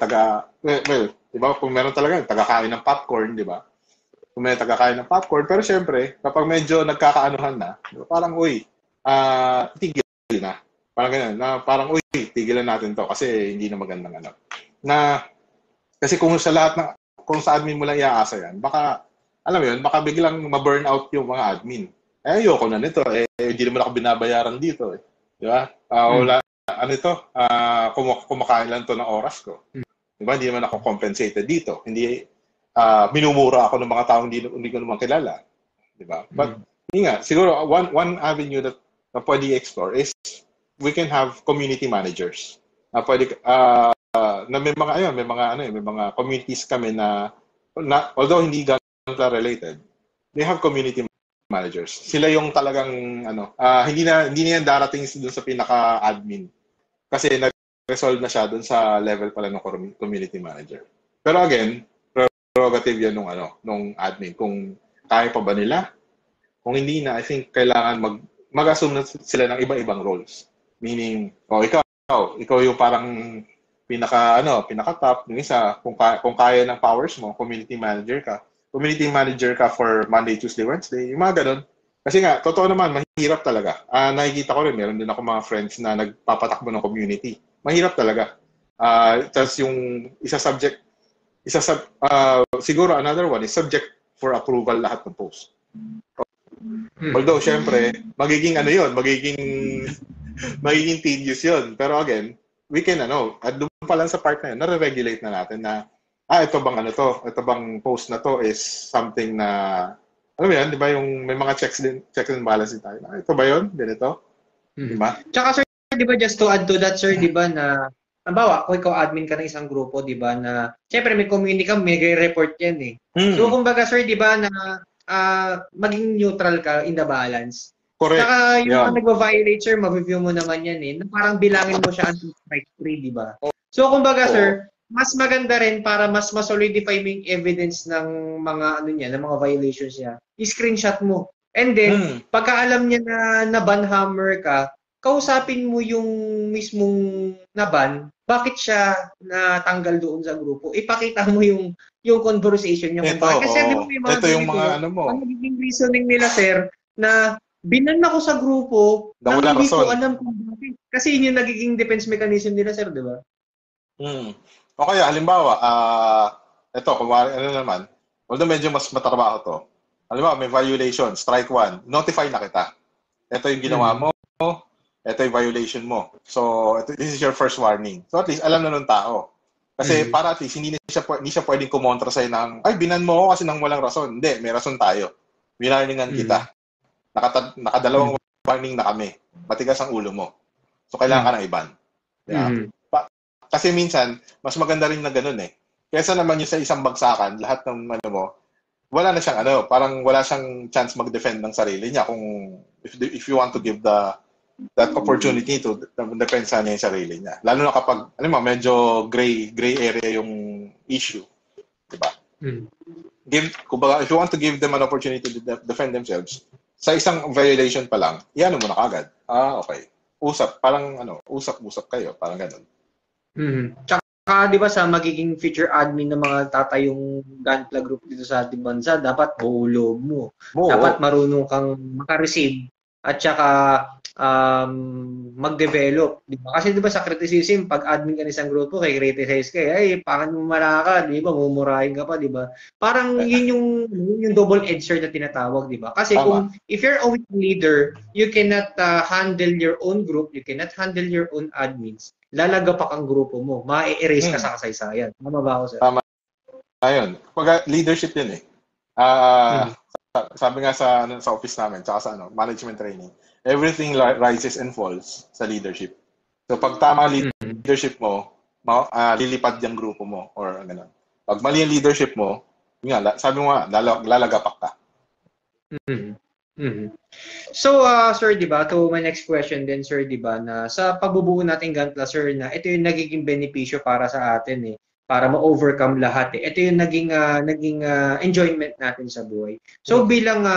well, di ba? Kung meron talaga taga-kain ng popcorn, di ba? Kung may taga-kain ng popcorn, pero syempre, kapag medyo nagkakaanuhan na, diba, parang tigil na. Parang ganyan, na parang tigilan natin to kasi hindi na magandang kasi kung sa admin mo lang iaasa yan, baka alam mo yun, baka biglang ma-burn out yung mga admin. Ayoko na nito. Hindi naman ako binabayaran dito. Di ba? Wala, kumakain lang to ng oras ko. Di ba? Hindi naman ako compensated dito. Hindi, minumura ako ng mga taong hindi ko naman kilala. Di ba? But, siguro, one avenue that pwede i-explore is we can have community managers. Na may mga communities kami na although hindi related, they have community managers. Sila yung talagang hindi na yan darating dun sa pinaka-admin. Kasi nag-resolve na siya dun sa level pala ng community manager. Pero again, prerogative yan nung admin. Kung kaya pa ba nila? Kung hindi na, I think kailangan mag-assume na sila ng iba-ibang roles. Meaning, ikaw yung parang pinaka-top. Yung isa, kung kaya ng powers mo, community manager ka for Monday, Tuesday, Wednesday, yung mga ganun. Kasi nga, totoo naman, mahirap talaga. Nakikita ko rin, meron din ako mga friends na nagpapatakbo ng community. Mahirap talaga. Tapos yung siguro another one is subject for approval lahat ng post. Although, syempre, magiging magiging tedious yun. Pero again, we can, doon pa lang sa part na yun, nare-regulate na natin na ito bang post na to is something na, alam mo yan, di ba yung may mga checks and balances tayo. Ito ba yun? Ganito? Di ba? Tsaka sir, di ba, just to add to that, sir, di ba na, halimbawa, kung ikaw admin ka ng isang grupo, di ba, na, syempre may community ka, may report yan eh. So, kumbaga, sir, di ba, na maging neutral ka in the balance. Correct. Saka yung mga nagva-violate, sir, ma-review mo naman yan eh. Na parang bilangin mo siya until strike 3, di ba? So, kumbaga, sir, mas maganda rin para mas solidify mo yung evidence ng mga ng mga violations niya. I-screenshot mo. And then, pagka-alam niya na na-banhammer ka, kausapin mo yung mismong na-ban, bakit siya natanggal doon sa grupo. Ipakita mo yung conversation niya. Kasi di ba may mga ang nagiging reasoning nila, sir, na binan ako sa grupo na hindi ko alam kung bakit. Kasi yun yung nagiging defense mechanism nila, sir, di ba? O kaya, halimbawa, naman, although medyo mas matrabaho to, halimbawa, may violation, strike 1, notify na kita. Ito yung ginawa mo, ito yung violation mo. So, this is your first warning. So, at least, alam na ng tao. Kasi para at least, hindi siya pwedeng kumontra sa'yo ng, binan mo ako kasi nang walang rason. Hindi, may rason tayo. Winarningan kita. Nakadalawang warning na kami. Matigas ang ulo mo. So, kailangan ka ng iban. Yeah. Kasi minsan, mas maganda rin na ganun eh. Kesa naman yung sa isang bagsakan, lahat ng wala na siyang parang wala siyang chance mag-defend ng sarili niya kung if you want to give that opportunity to defend niya yung sarili niya. Lalo na kapag, medyo gray area yung issue. Diba? Kumbaga, if you want to give them an opportunity to defend themselves, sa isang violation pa lang, iyan mo na kagad. Okay. Usap kayo, parang ganun. Tsaka, di ba, sa magiging feature admin ng mga tatayong Gunpla group dito sa ating bansa, dapat mahulog mo. Dapat marunong kang makareceive at tsaka mag-develop. Di ba? Kasi di ba sa criticism, pag admin ka ng isang grupo, kay criticize ka, pangan mo malaka, di ba? Mumurahin ka pa, di ba? Parang yun yung double-edged sword na tinatawag, di ba? Kasi if you're a weak leader, you cannot handle your own group, you cannot handle your own admins. Lalagapak ang grupo mo, ma-erase ka sa kasaysayan. Tama ba ako, sir? Tama ayun, pag leadership yun eh. Ah, sabi nga sa office namin, tsaka sa management training, everything rises and falls sa leadership. So pag tama leadership mo, lilipad yung grupo mo or gano'n. Pag mali yung leadership mo, yun nga, sabi mo nga, lalagapak ka. So, sir, di ba, to my next question din, sir, di ba, na sa pagbubuo natin Gantla, sir, na ito yung nagiging benepisyo para sa atin eh, para ma-overcome lahat eh. Ito yung naging enjoyment natin sa buhay. So, bilang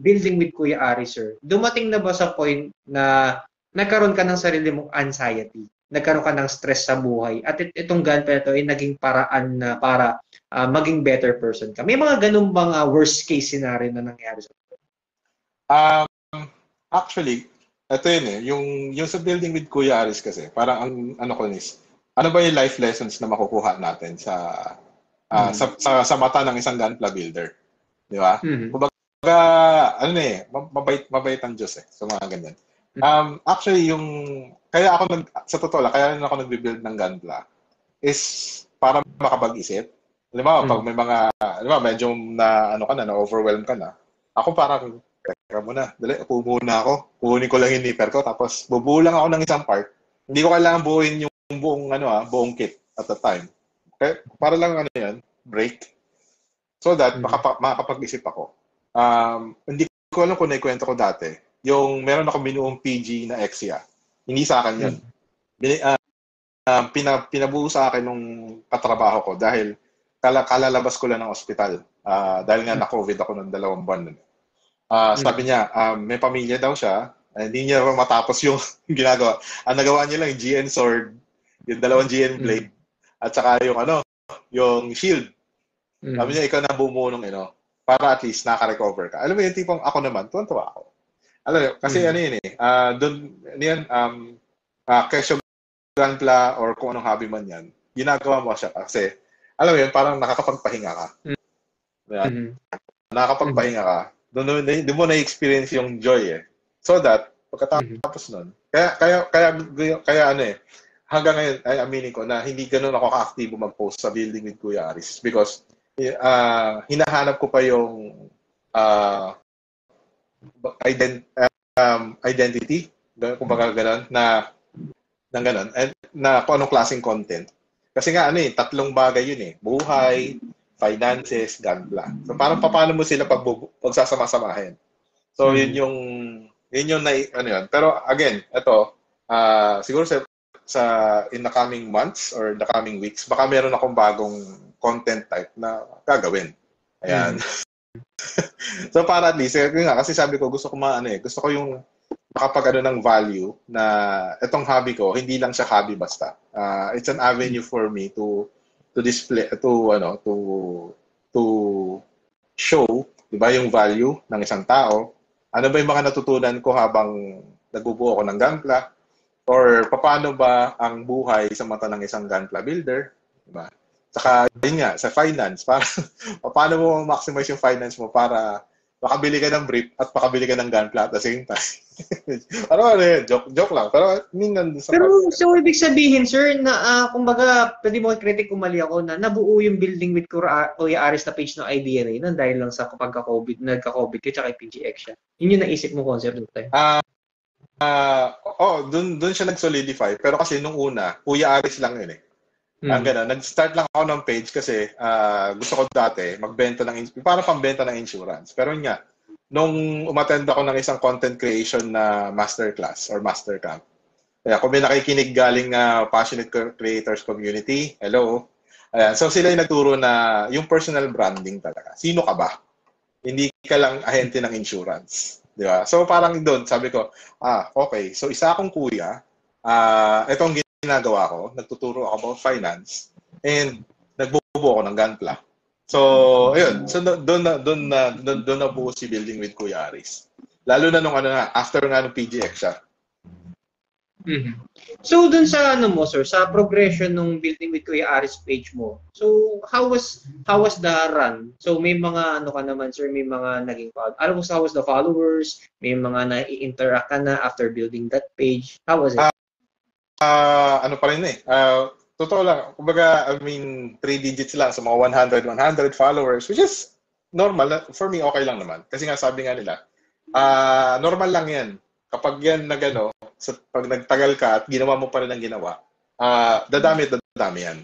building with Kuya Ari, sir, dumating na ba sa point na nagkaroon ka ng sarili mong anxiety? Nagkaroon ka ng stress sa buhay? At itong Gantla ito ay naging paraan na para maging better person ka. May mga ganun bang worst case scenario na nangyari sa Actually, ito yun eh. Yung sa building with Kuya Aris kasi, parang ano ko is, ano ba yung life lessons na makukuha natin sa mata ng isang Gunpla builder? Di ba? Kumbaga, ano eh, mabait ang Diyos eh, sa mga ganyan. Actually, kaya ako ako nagbe-build ng Gunpla is para makapag-isip. Alam mo, pag may mga, medyo na-overwhelm ka na, ako parang, teka muna, dali, upo muna ako. Kukunin ko lang yung nipper ko, tapos bubuo lang ako ng isang part. Hindi ko kailangan buuin yung buong kit at the time. Okay? Para lang break. So that, makakapag-isip ako. Hindi ko alam kung naikwento ko dati. Yung meron ako binuong PG na Exia. Hindi sa akin yun. Pinabuo sa akin nung katrabaho ko dahil kalalabas ko lang ng ospital. Dahil nga na-COVID ako ng 2 buwan. Sabi niya, may pamilya daw siya, hindi niya matapos yung ginagawa. Ang nagawa niya lang yung GN sword, yung 2 GN blade, at saka yung shield. Sabi niya, ikaw na bumuo nung para at least naka-recover ka. Alam mo yung tipong ako naman, tuwan-tuwa ako. Alam mo, kasi kesyo Gunpla or kung anong hobby man yan, ginagawa mo siya kasi, alam mo yun, parang nakakapagpahinga ka. Nakakapagpahinga ka. Doon mo na-experience yung joy eh. So that, pagkatapos nun, kaya hanggang ngayon ay aminin ko na hindi ganun ako ka-aktibo mag-post sa building with Kuya Aris because hinahanap ko pa yung identity, kumbaga ganun, na ganun, and na kung anong klaseng content. Kasi nga 3 bagay yun eh. Buhay, finances, Gunpla. So parang paano mo sila pagsasama-samahin. So yun yung Pero again, ito siguro sa in the coming months or the coming weeks, baka meron akong bagong content type na gagawin. Ayan. So para at least kasi sabi ko gusto ko yung makapag ng value na itong hobby ko, hindi lang siya hobby basta. It's an avenue for me to display to show, 'di ba, yung value ng isang tao. Ano ba yung mga natutunan ko habang nagbubuo ako ng Gunpla or paano ba ang buhay sa mata ng isang Gunpla builder, 'di ba? Saka yun nga sa finance, paano mo maximize yung finance mo para makabili ka ng brief at makabili ka ng Gunpla at the same time. Joke lang. Pero so ibig sabihin, sir, na kumbaga, pwede mo i-critic kung mali ako na nabuo yung building with Kuya Aris na page ng IBRA nang dahil lang sa nagka-COVID ka tsaka PGX siya. Yun yung naisip mo concept ng time. Doon siya nag-solidify. Pero kasi nung una, Kuya Aris lang yun eh. Nag-start lang ako ng page kasi gusto ko dati magbenta para pambenta ng insurance. Pero nga, nung umattend ako ng isang content creation na masterclass or master camp, kaya kung may nakikinig galing passionate creators community, hello. Ayan, so sila yung nagturo na yung personal branding talaga. Sino ka ba? Hindi ka lang ahente ng insurance. Di ba? So parang doon, sabi ko, okay. So isa akong kuya, itong ginagawa ko, nagtuturo ako about finance, and nagbubuo ako ng Gunpla. So, ayun. So, doon na buo si Building with Kuya Aris. Lalo na nung after nung PGX siya. So, doon sa sir, sa progression ng Building with Kuya Aris page mo. So, how was the run? So, may mga ka naman, sir, may mga naging how was the followers? May mga na-interact ka na after building that page? How was it? Pa rin totoo lang. Kumbaga, I mean, 3 digits lang sa mga 100 followers, which is normal. For me, okay lang naman. Kasi nga sabi nga nila, normal lang yan. Kapag yan pag nagtagal ka at ginawa mo pa rin ang ginawa, dadami at dadami yan.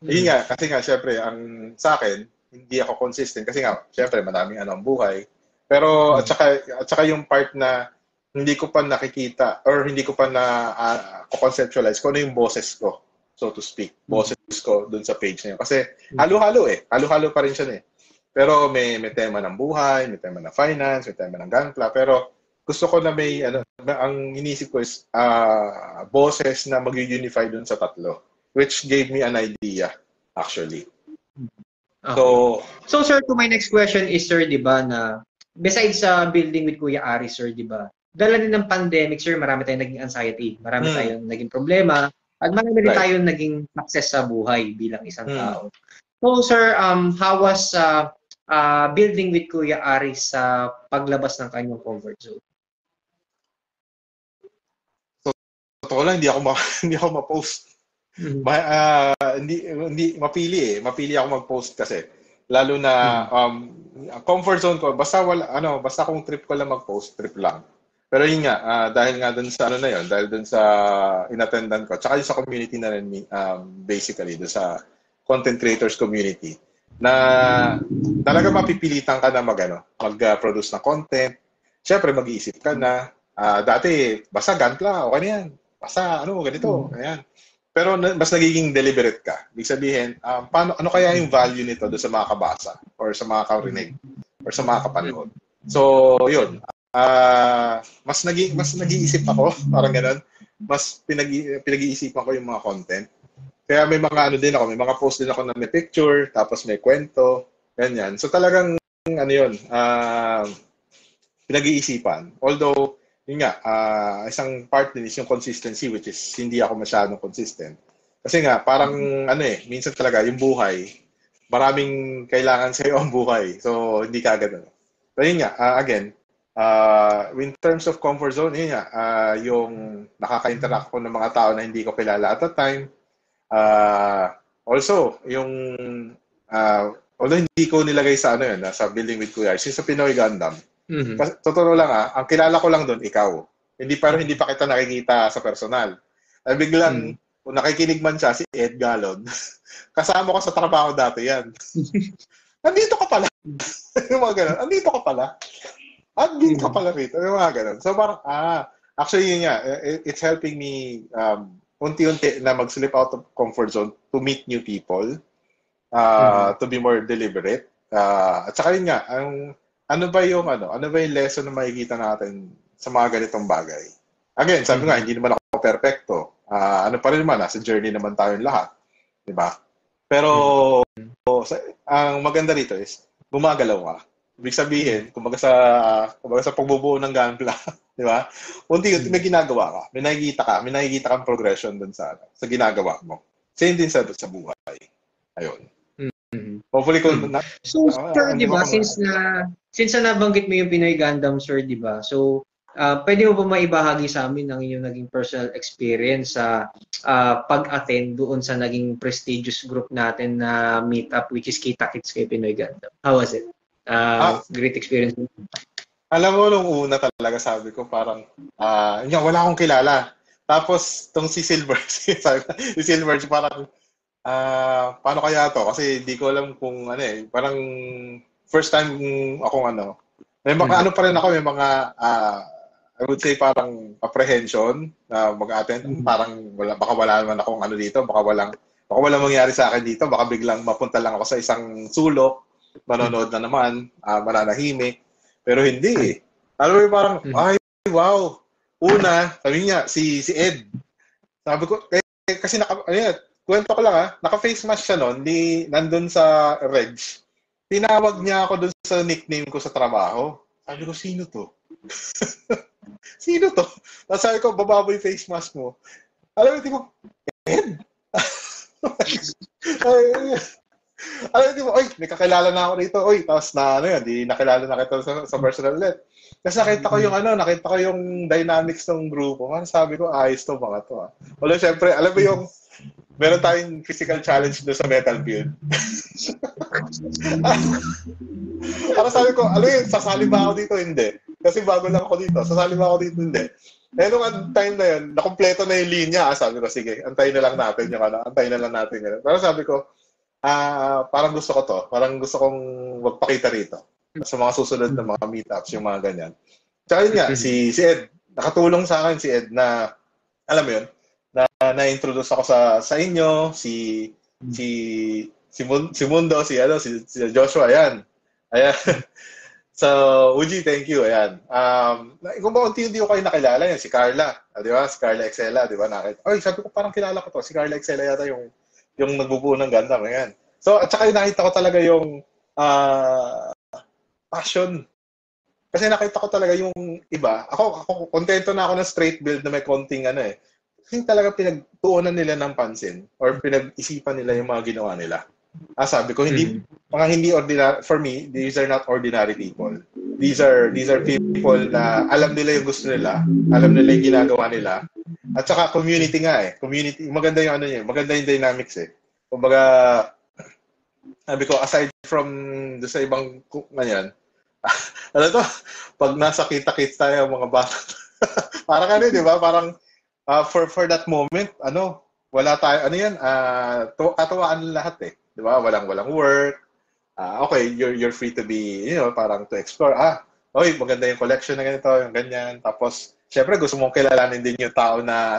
Yun nga, kasi nga, syempre, sa akin, hindi ako consistent. Kasi nga, syempre, madaming ang buhay. Pero, at saka yung part na hindi ko pa nakikita or hindi ko pa conceptualize kung ano yung boses ko, so to speak. Boses ko dun sa page na yun. Kasi, halo-halo eh. Halo-halo pa rin siya eh. Pero may tema ng buhay, may tema ng finance, may tema ng Gunpla. Pero gusto ko na ang inisip ko is boses na mag-unify dun sa tatlo. Which gave me an idea, actually. Okay. So sir, to my next question is, sir, di ba, na besides sa building with Kuya Ari, sir, di ba, dala din ng pandemic, sir, marami tayong naging anxiety, marami tayong naging problema, at marami rin tayong naging success sa buhay bilang isang tao. So sir, how was building with Kuya Ari sa paglabas ng kanyang comfort zone? Totoo lang, hindi ako ma-post. Hindi mapili eh. Mapili ako mag-post kasi. Lalo na comfort zone ko, basta kung trip ko lang mag-post, trip lang. Pero yun nga, dahil nga dun sa dahil dun sa inattendan ko, tsaka yung sa community na rin, basically, dun sa content creators community, na talaga mapipilitan ka na mag-produce ng content. Siyempre, mag-iisip ka na. Dati, basta Gunpla, okay na yan. Basta, ganito, ayan. Pero mas nagiging deliberate ka. Ibig sabihin, ano kaya yung value nito doon sa mga kabasa or sa mga karinig or sa mga kapanood. So, yun. Mas nag-iisip ako, parang ganun. Mas pinag-iisipan ko yung mga content. Kaya may mga may mga post din ako na may picture, tapos may kwento, ganyan. So talagang pinag-iisipan. Although, yun nga, isang part din is yung consistency, which is hindi ako masyadong consistent. Kasi nga, parang minsan talaga yung buhay, maraming kailangan sa'yo ang buhay. So, hindi ka agad. So, yun nga, again, in terms of comfort zone, yun nga, yung nakaka-interact ko ng mga tao na hindi ko kilala at that time. Also, yung although hindi ko nilagay sa sa building with Kuya, since sa Pinoy Gundam. Totoo lang ang kilala ko lang doon ikaw. Hindi pa kita nakikita sa personal. Biglang kung nakikinig man siya si Ed Galon. Kasama ko sa trabaho dati 'yan. Nandito ka pala. Yung mga ganun. Nandito ka pala. Nandito ka pala rito. Yung mga ganun. So parang actually yun nga, it's helping me unti-unti na mag-slip out of comfort zone to meet new people, to be more deliberate. At saka yun nga, ano ba yung lesson na makikita natin sa mga ganitong bagay? Again, sabi nga, hindi naman ako perfecto. Pa rin naman, nasa journey naman tayong lahat. Diba? Pero, ang maganda rito is, gumagalaw ka. Ibig sabihin, kumbaga sa pagbubuo ng Gunpla, di ba? Unti-unti may ginagawa ka. May nakikita kang progression dun sa ginagawa mo. Same din sa buhay. Ayun. Hopefully So, sir, di ba, since na nabanggit mo yung Pinoy Gundam, sir, di ba? So, pwede mo ba maibahagi sa amin ang inyong naging personal experience sa pag-attend doon sa naging prestigious group natin na meetup, which is Kita Kits kay Pinoy Gundam? How was it? Great experience. Alam mo, nung una talaga sabi ko parang, wala akong kilala. Tapos, tong si Silver, si Silver, parang, paano kaya to? Kasi di ko alam kung parang first time akong may mga pa rin ako, may mga, I would say parang apprehension na mag-attend. Parang baka wala naman akong dito, baka walang mangyari sa akin dito, baka biglang mapunta lang ako sa isang sulok, manonood na naman, mananahimik. Pero hindi. Alam mo parang, ay, wow. Una, sabi niya, si Ed. Sabi ko, kasi kwento ko lang naka-face mask siya noon, nandun sa Reg. Tinawag niya ako dun sa nickname ko sa trabaho. Sabi ko, sino to? Sino to? Tapos sabi ko, baba mo yung face mask mo. Alam mo, tipo, Ed? May kakilala na ako dito. Tapos di nakilala na kita sa personal net. Kasi nakita ko yung dynamics ng grupo. Sabi ko, ayos to mga to. Wala, syempre, alam mo yung Meron tayong physical challenge doon sa metal build. Para sabi ko, ano yun, sasali ba ako dito? Hindi. Kasi bago lang ako dito. Sasali ba ako dito? Hindi. Eh, nung time na yun, nakompleto na yung linya. Sabi ko, sige, antayin na lang natin yung ano, antayin na lang natin yun. Pero sabi ko, parang gusto ko to. Parang gusto kong magpakita rito. Sa mga susunod na mga meetups, yung mga ganyan. Tsaka yun nga, si Ed, nakatulong sa akin si Ed na, alam mo yun, na-introduce ako sa inyo, si Mundo, si Joshua, ayan. So, Uji, thank you, ayan. Kung ba unti-unti ko kayo nakilala, yan, si Carla, di ba? Si Carla Excela, di ba? Oy, sabi ko, parang kilala ko to. Si Carla Excela yata yung nagbubuo ng Gundam, ayan. So, at saka nakita ko talaga yung passion. Kasi nakita ko talaga yung iba. Ako kontento na ako ng straight build na may konting ano eh. Kasi talaga pinagtuunan nila ng pansin or pinag-isipan nila yung mga ginawa nila. Sabi ko, hindi ordinary, for me, these are not ordinary people. These are people na alam nila yung gusto nila, alam nila yung ginagawa nila. At saka community nga eh. Community, maganda yung ano niya, maganda yung dynamics eh. Kumbaga, sabi ko, aside from sa ibang ganyan, ano to, pag nasa kita-kits tayo mga bata, parang ano, di ba? Parang, for that moment, wala tayo, katuwaan lahat eh. Di ba? Walang work. Okay, you're free to be, parang to explore. Oy, maganda yung collection na ganito, yung ganyan. Tapos, syempre, gusto mong kilalanin din yung tao na,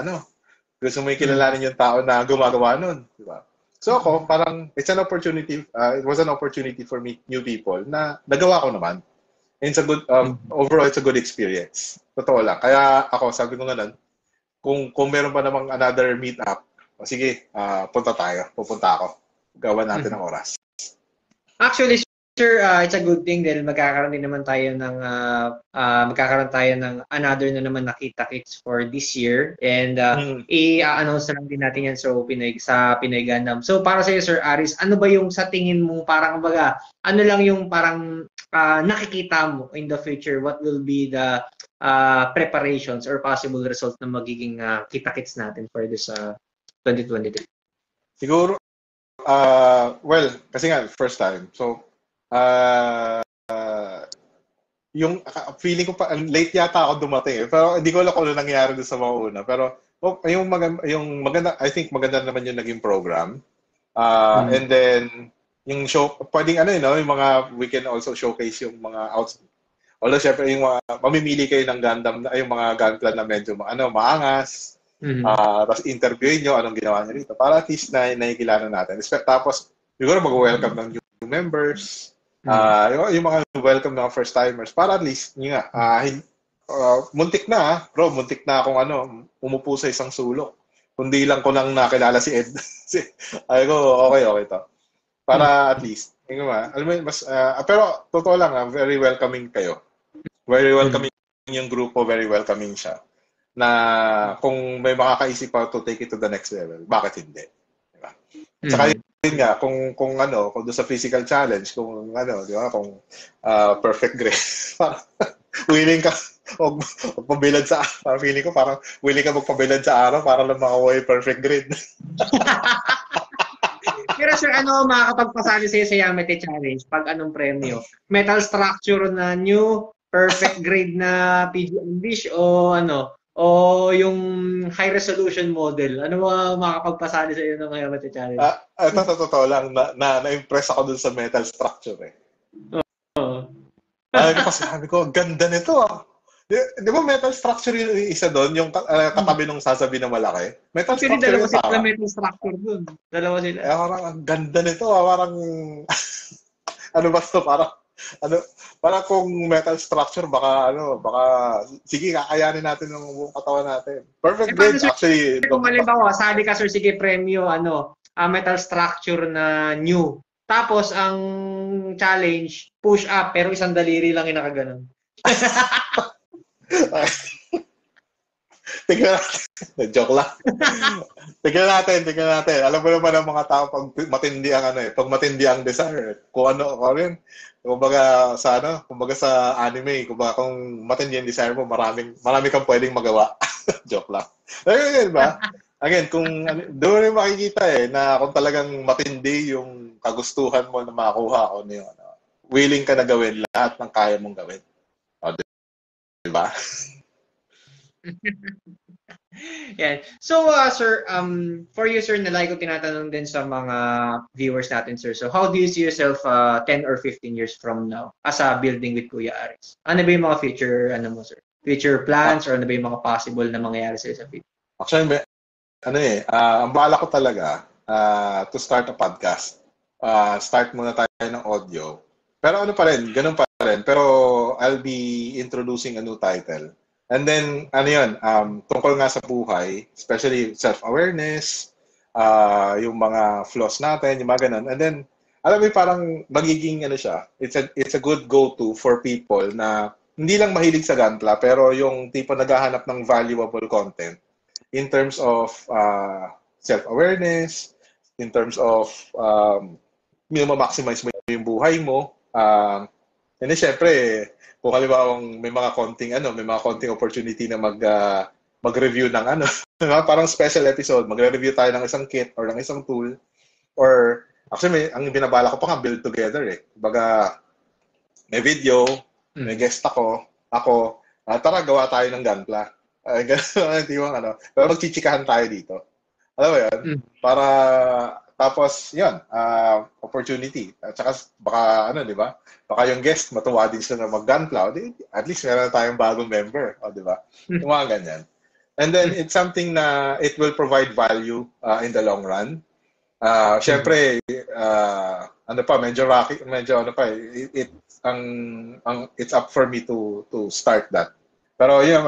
gusto mo yung kilalanin yung tao na gumagawa nun. Di ba? So ako, parang, it's an opportunity, it was an opportunity for me, new people, na nagawa ko naman. And it's a good, overall, it's a good experience. Totoo lang. Kaya ako, sabi ko nga nun, kung meron pa namang another meet-up, sige, punta tayo. Pupunta ako. Gawa natin ang oras. Actually, sir, it's a good thing dahil magkakaroon naman tayo ng another na naman nakita-kits for this year. And i-announce na lang din natin yan sa Pinoy Gundam. So para sa iyo, Sir Aris, ano ba yung sa tingin mo parang ano lang yung parang nakikita mo in the future? What will be the preparations or possible results na magiging kita-kits natin for this 2023? Siguro, well, kasi nga, first time. So, yung feeling ko pa, late yata ako dumating eh. Pero hindi ko alam kung ano nangyari doon sa mga una. Pero, yung maganda, I think maganda naman yung naging program. And then, yung show, pwedeng yung mga, we can also showcase yung mga outs. Although, syempre, yung mga, mamimili kayo ng Gundam, yung mga Gunpla na medyo, maangas. Tapos interviewin nyo anong ginawa nyo rito. Para at least nakikilala natin. Tapos, siguro mag-welcome ng new members. Yung mga welcome ng first-timers. Para at least, muntik na, bro, muntik na akong umupo sa isang sulok. Kundi lang ko lang nakilala si Ed. Ay ko, okay to. Para at least, alam mo, pero totoo lang, very welcoming kayo. Very welcoming yung grupo, very welcoming siya. Na kung may makakaisip pa to take it to the next level, bakit hindi? Diba? Saka yun nga, kung doon sa physical challenge, kung di ba, kung perfect grade, parang willing ka magpabilad sa parang feeling ko parang willing ka magpabilad sa araw para lang makakuha yung perfect grade. Pero sir, makakapagpasali sa'yo sa Yamete Challenge pag anong premyo? Metal structure na new, perfect grade na PG English o yung high resolution model? Ano makakapagpasali sa iyo ng Yamete Challenge? Totoo lang, na-impress ako dun sa metal structure eh. Kasi sabi ko, ganda nito ah. Di ba metal structure yung isa doon? Yung katabi nung sasabi na malaki? Metal structure dalawa sila metal structure doon. Dalawa sila. Parang ang ganda nito ah. Parang, parang kung metal structure, baka, sige, kakayanin natin ng buong katawan natin. Perfect grade, actually. Kung halimbawa, sabi ka, sir, sige, premyo, metal structure na new. Tapos, ang challenge, push up, pero isang daliri lang yung nakaganon. Tignan natin. Joke lang. Tignan natin. Alam mo naman ang mga tao pag matindi ang pag matindi ang desire. Kung rin. Kumbaga sa anime, kung matindi ang desire mo, marami kang pwedeng magawa. Joke lang. Ayun ba? again, doon yung makikita na kung talagang matindi yung kagustuhan mo na makuha o yun, willing ka na gawin lahat ng kaya mong gawin. O, di ba? Yan. So, sir, for you, sir, na like ko tinatanong din sa mga viewers natin, sir. So, how do you see yourself 10 or 15 years from now as a building with Kuya Aris? Ano ba yung mga future, sir? Future plans or ano ba yung mga possible na mangyayari sa future? Actually, ang bala ko talaga to start a podcast. Start muna tayo ng audio. Pero ano pa rin, ganun pa rin. Pero I'll be introducing a new title. And then, tungkol nga sa buhay, especially self-awareness, yung mga flaws natin, yung mga ganun. And then, alam mo, parang magiging, it's a good go-to for people na hindi lang mahilig sa Gunpla, pero yung tipo naghahanap ng valuable content in terms of self-awareness, in terms of ma-maximize mo yung buhay mo. And then, syempre, kung halimbawa may mga konting opportunity na mag-review ng parang special episode, magre-review tayo ng isang kit or ng isang tool. Or, actually, ang binabala ko pa nga, build together Baga, may video, may guest ako, tara, gawa tayo ng Gunpla. Pero magchichikahan tayo dito. Alam mo yan? Para, tapos, yun, opportunity. At saka, baka, di ba? Baka yung guest, matuwa din sila na mag-Gunpla. At least, meron tayong bagong member. O, di ba? Yung mga ganyan. And then, it's something na it will provide value in the long run. Syempre, medyo rocky, it's up for me to start that. Pero yun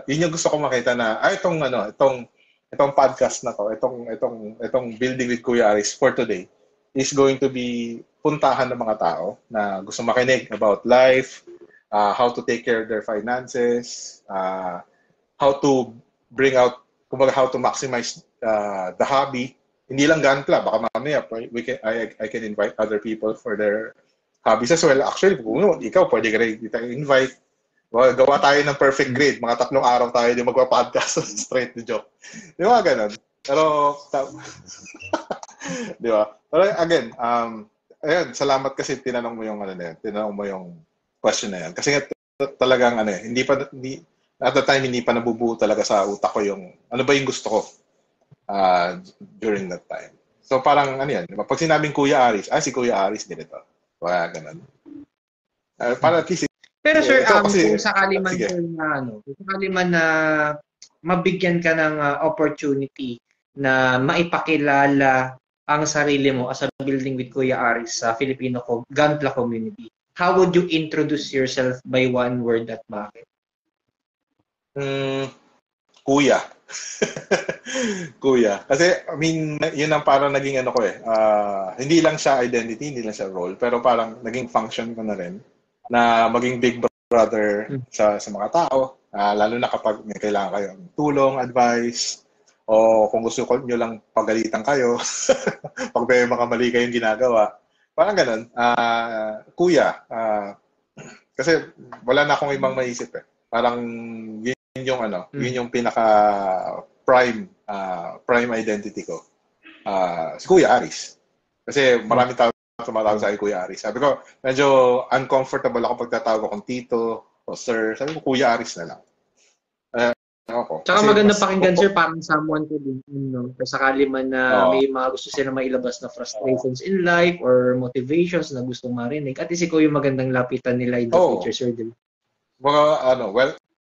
yung gusto ko makita na itong podcast na to, itong Building with Kuya Aris for today is going to be puntahan ng mga tao na gusto makinig about life, how to take care of their finances, how to bring out, how to maximize the hobby. Hindi lang Gunpla, baka mamaya I can invite other people for their hobbies as well. Actually, ikaw pwede ka rin invite. Gawa tayo ng perfect grade. Mga 3 araw tayo din magpa-podcast straight to joke. Di ba ganun? Pero, di ba? Pero again, ayun, salamat kasi tinanong mo yung question na yan. Kasi talagang at the time hindi pa nabubuo talaga sa utak ko yung ano ba yung gusto ko during that time. So parang pag sinabing Kuya Aris, si Kuya Aris din ito. Kaya ganun. Para at least pero sir, kung sakali man na mabigyan ka ng opportunity na maipakilala ang sarili mo as a Building with Kuya Aris sa Filipino Gunpla community, how would you introduce yourself by one word at bakit? Kuya. Kuya. Kasi, yun ang parang naging hindi lang siya identity, hindi lang siya role, pero parang naging function ko na rin na maging big brother sa mga tao, lalo na kapag may kailangan kayo ng tulong, advice, o kung gusto nyo lang pagalitan kayo, pag may mga mali kayong ginagawa. Parang ganun. Kuya. Kasi wala na akong ibang maisip Parang yun yung pinaka prime identity ko. Si Kuya Aris. Kasi marami tao tumatawag sa Kuya Aris. Sabi ko, medyo uncomfortable ako pag tatawag akong tito o sir. Sabi ko, Kuya Aris na lang. Tsaka maganda pakinggan, sir, parang someone to din, sakali man na may mga gusto sila mailabas na frustrations in life or motivations na gustong marinig. At least ikaw yung magandang lapitan nila in the future, sir.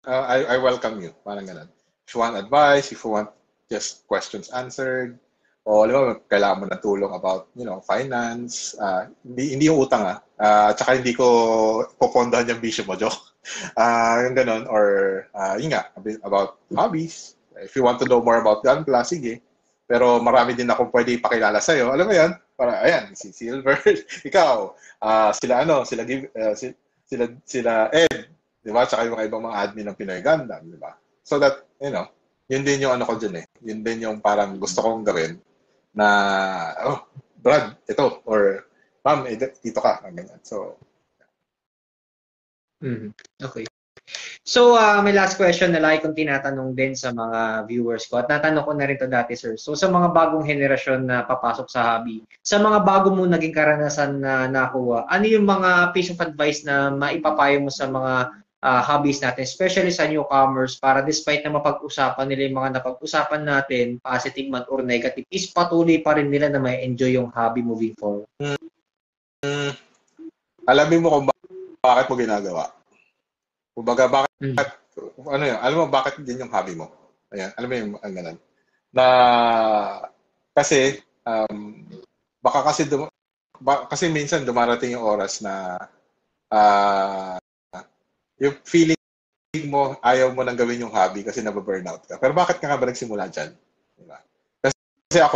I welcome you. Parang ganun. If you want advice, if you want just questions answered, o kailangan mo ng tulong about, finance, hindi yung utang tsaka hindi ko popondahan yung bisyo mo, joke. Yung ganun, or about hobbies. If you want to know more about Gunpla, sige. Pero marami din akong pwede ipakilala sa'yo. Alam mo yan? Para, ayan, si Silver, ikaw, sila Ed, di ba? Tsaka yung mga ibang mga admin ng Pinoy Gundam, di ba? So that, yun din yung ko dyan Yun din yung parang gusto kong gawin na, Brad, ito, or Ma'am, dito ka. Ganyan. So, okay. So, may last question na lagi kong tinatanong din sa mga viewers ko at natanong ko na rin to dati, sir. So, sa mga bagong henerasyon na papasok sa hobby, sa mga bago mo naging karanasan na nakuha, ano yung mga piece of advice na maipapayo mo sa mga hobbies natin, especially sa newcomers, para despite na mapag-usapan nila yung mga napag-usapan natin, positive man or negative, is patuloy pa rin nila na may enjoy yung hobby moving forward? Alamin mo kung bakit mo ginagawa. Kumbaga, bakit, ano yun, alam mo bakit din yung hobby mo. Ayan, alam mo yung ganun. Na, kasi, baka kasi minsan dumarating yung oras na, yung feeling mo, ayaw mo nang gawin yung hobby kasi nababurnout ka. Pero bakit ka nga ba nagsimula dyan? Diba? Kasi kaya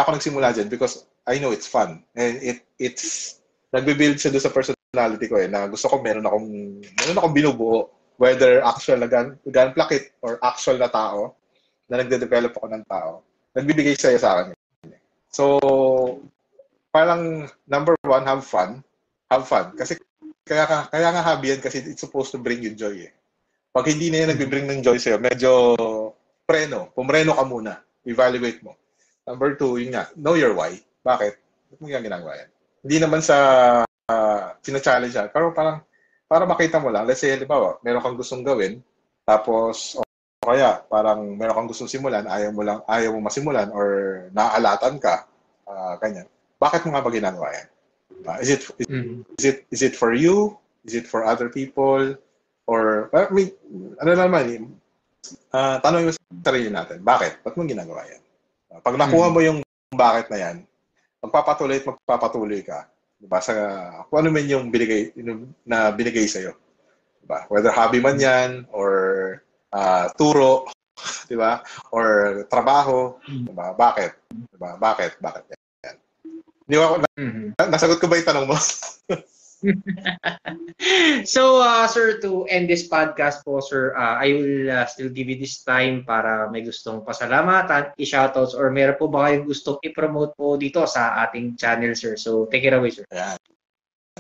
ako nagsimula dyan because I know it's fun. And it's, nagbe-build siya doon sa personality ko na gusto ko meron akong binubuo, whether actual na gunplakit or actual na tao na nagde-develop ako ng tao, nagbibigay saya sa akin. So, parang number one, have fun. Have fun. Kasi kaya nga hobby yan kasi it's supposed to bring you joy eh. Pag hindi na yan nagbe-bring ng joy sa'yo, medyo pumreno ka muna. Evaluate mo. Number two, yun nga, know your why. Bakit? Ba't mo ginagawa yan? Hindi naman sa sina-challenge yan. Pero parang, para makita mo lang, let's say, halimbawa, meron kang gustong gawin, tapos, o kaya, parang meron kang gustong simulan, ayaw mo masimulan, or naaalatan ka, ganyan. Bakit mo nga ba ginagawa yan? Is it for you? Is it for other people? Or, ano naman, tanong mo sa sarili natin, bakit? Ba't mo ginagawa yan? Pag nakuha mo yung bakit na yan, magpapatuloy ka. Diba? Kung ano man yung binigay sa'yo. Diba? Whether hobby man yan, or turo, diba? Or trabaho. Diba? Bakit? Diba? Bakit yan? Di ba, nasagot ko ba yung tanong mo? So, sir, to end this podcast po, sir, I will still give you this time para may gustong pasalamatan, i-shoutouts, or meron po ba kayong gustong i-promote po dito sa ating channel, sir? So, take it away, sir. Ayan.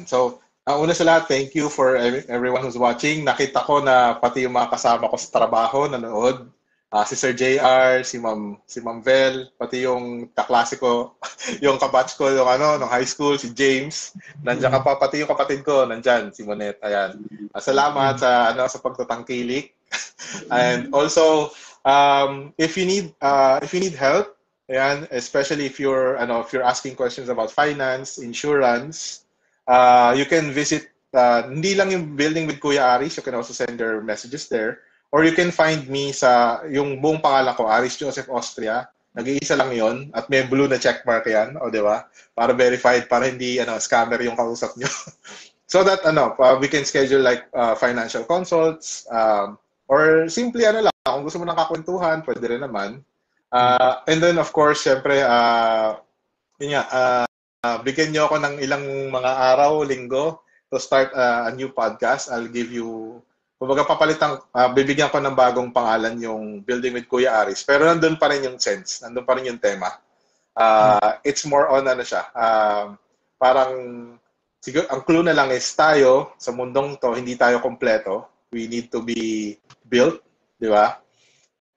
So, una sa lahat, thank you for everyone who's watching. Nakita ko na pati yung mga kasama ko sa trabaho, nanood. Si Sir JR, si Ma'am Vel, pati yung kaklase ko, yung kabatch ko nung high school, si James. Nandiyan ka pa, pati yung kapatid ko, nandiyan, si Monet. Ayan. Salamat sa pagtatangkilik. And also, if you need help, ayan, especially if you're asking questions about finance, insurance, you can visit hindi lang yung Building with Kuya Aris, you can also send your messages there. Or you can find me sa yung buong pangalan ko, Aris Joseph Austria. Nag-iisa lang yon at may blue na checkmark yan, o di ba? Para verified, para hindi scammer yung kausap nyo. So that we can schedule like financial consults, or simply lang, kung gusto mo ng kakwentuhan, pwede rin naman. And then of course, syempre, bigyan nyo ako ng ilang mga araw, linggo to start a new podcast. I'll give you, kumbaga bibigyan ko ng bagong pangalan yung Building with Kuya Aris. Pero nandun pa rin yung sense, nandun pa rin yung tema. It's more on parang, siguro, ang clue na lang is tayo, sa mundong to, hindi tayo kompleto. We need to be built, di ba?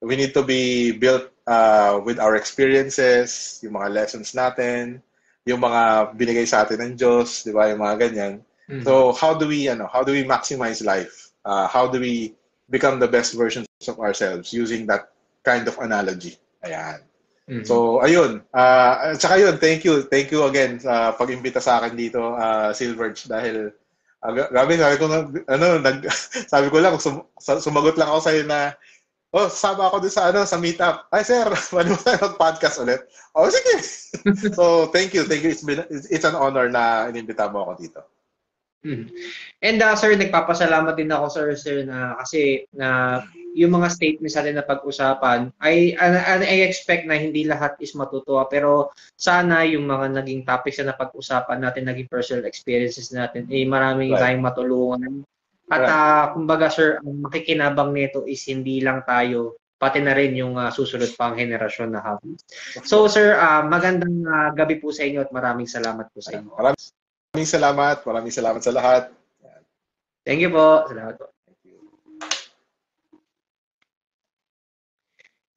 We need to be built with our experiences, yung mga lessons natin, yung mga binigay sa atin ng Diyos, di ba? Yung mga ganyan. So, how do we maximize life? How do we become the best versions of ourselves using that kind of analogy? Ayan. So, ayun. Tsaka yun, thank you again sa pag-imbita sa akin dito, Silverge, dahil grabe, sabi ko lang, sumagot lang ako sa'yo na, sama ako dun sa meetup. Ay, sir, paano tayo mag-podcast ulit? Sige. So, thank you. It's an honor na inimbita mo ako dito. And sir, nagpapasalamat din ako sir na kasi yung mga statements natin na pag-usapan, I expect na hindi lahat is matutuwa, pero sana yung mga naging topics na pag-usapan natin, naging personal experiences natin, maraming tayong matulungan. At kumbaga sir, ang makikinabang nito is hindi lang tayo, pati na rin yung susunod pang henerasyon na hobby. So sir, magandang gabi po sa inyo at maraming salamat po sa inyo. Maraming salamat sa lahat. Thank you po. Salamat po. Thank you.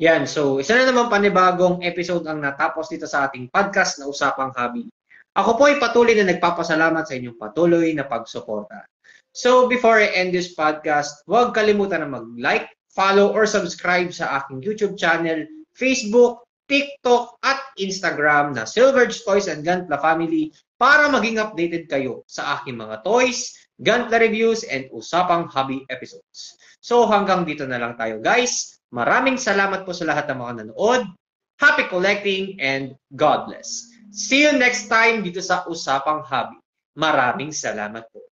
Yan, so isa na naman panibagong episode ang natapos dito sa ating podcast na Usapang Hobby. Ako po ay patuloy na nagpapasalamat sa inyong patuloy na pagsuporta. So before I end this podcast, huwag kalimutan na mag-like, follow, or subscribe sa aking YouTube channel, Facebook, TikTok, at Instagram na Silverge Toys and Gunpla Family para maging updated kayo sa aking mga toys, Gunpla reviews, and Usapang Hobby episodes. So hanggang dito na lang tayo guys. Maraming salamat po sa lahat ng mga nanood. Happy collecting and God bless. See you next time dito sa Usapang Hobby. Maraming salamat po.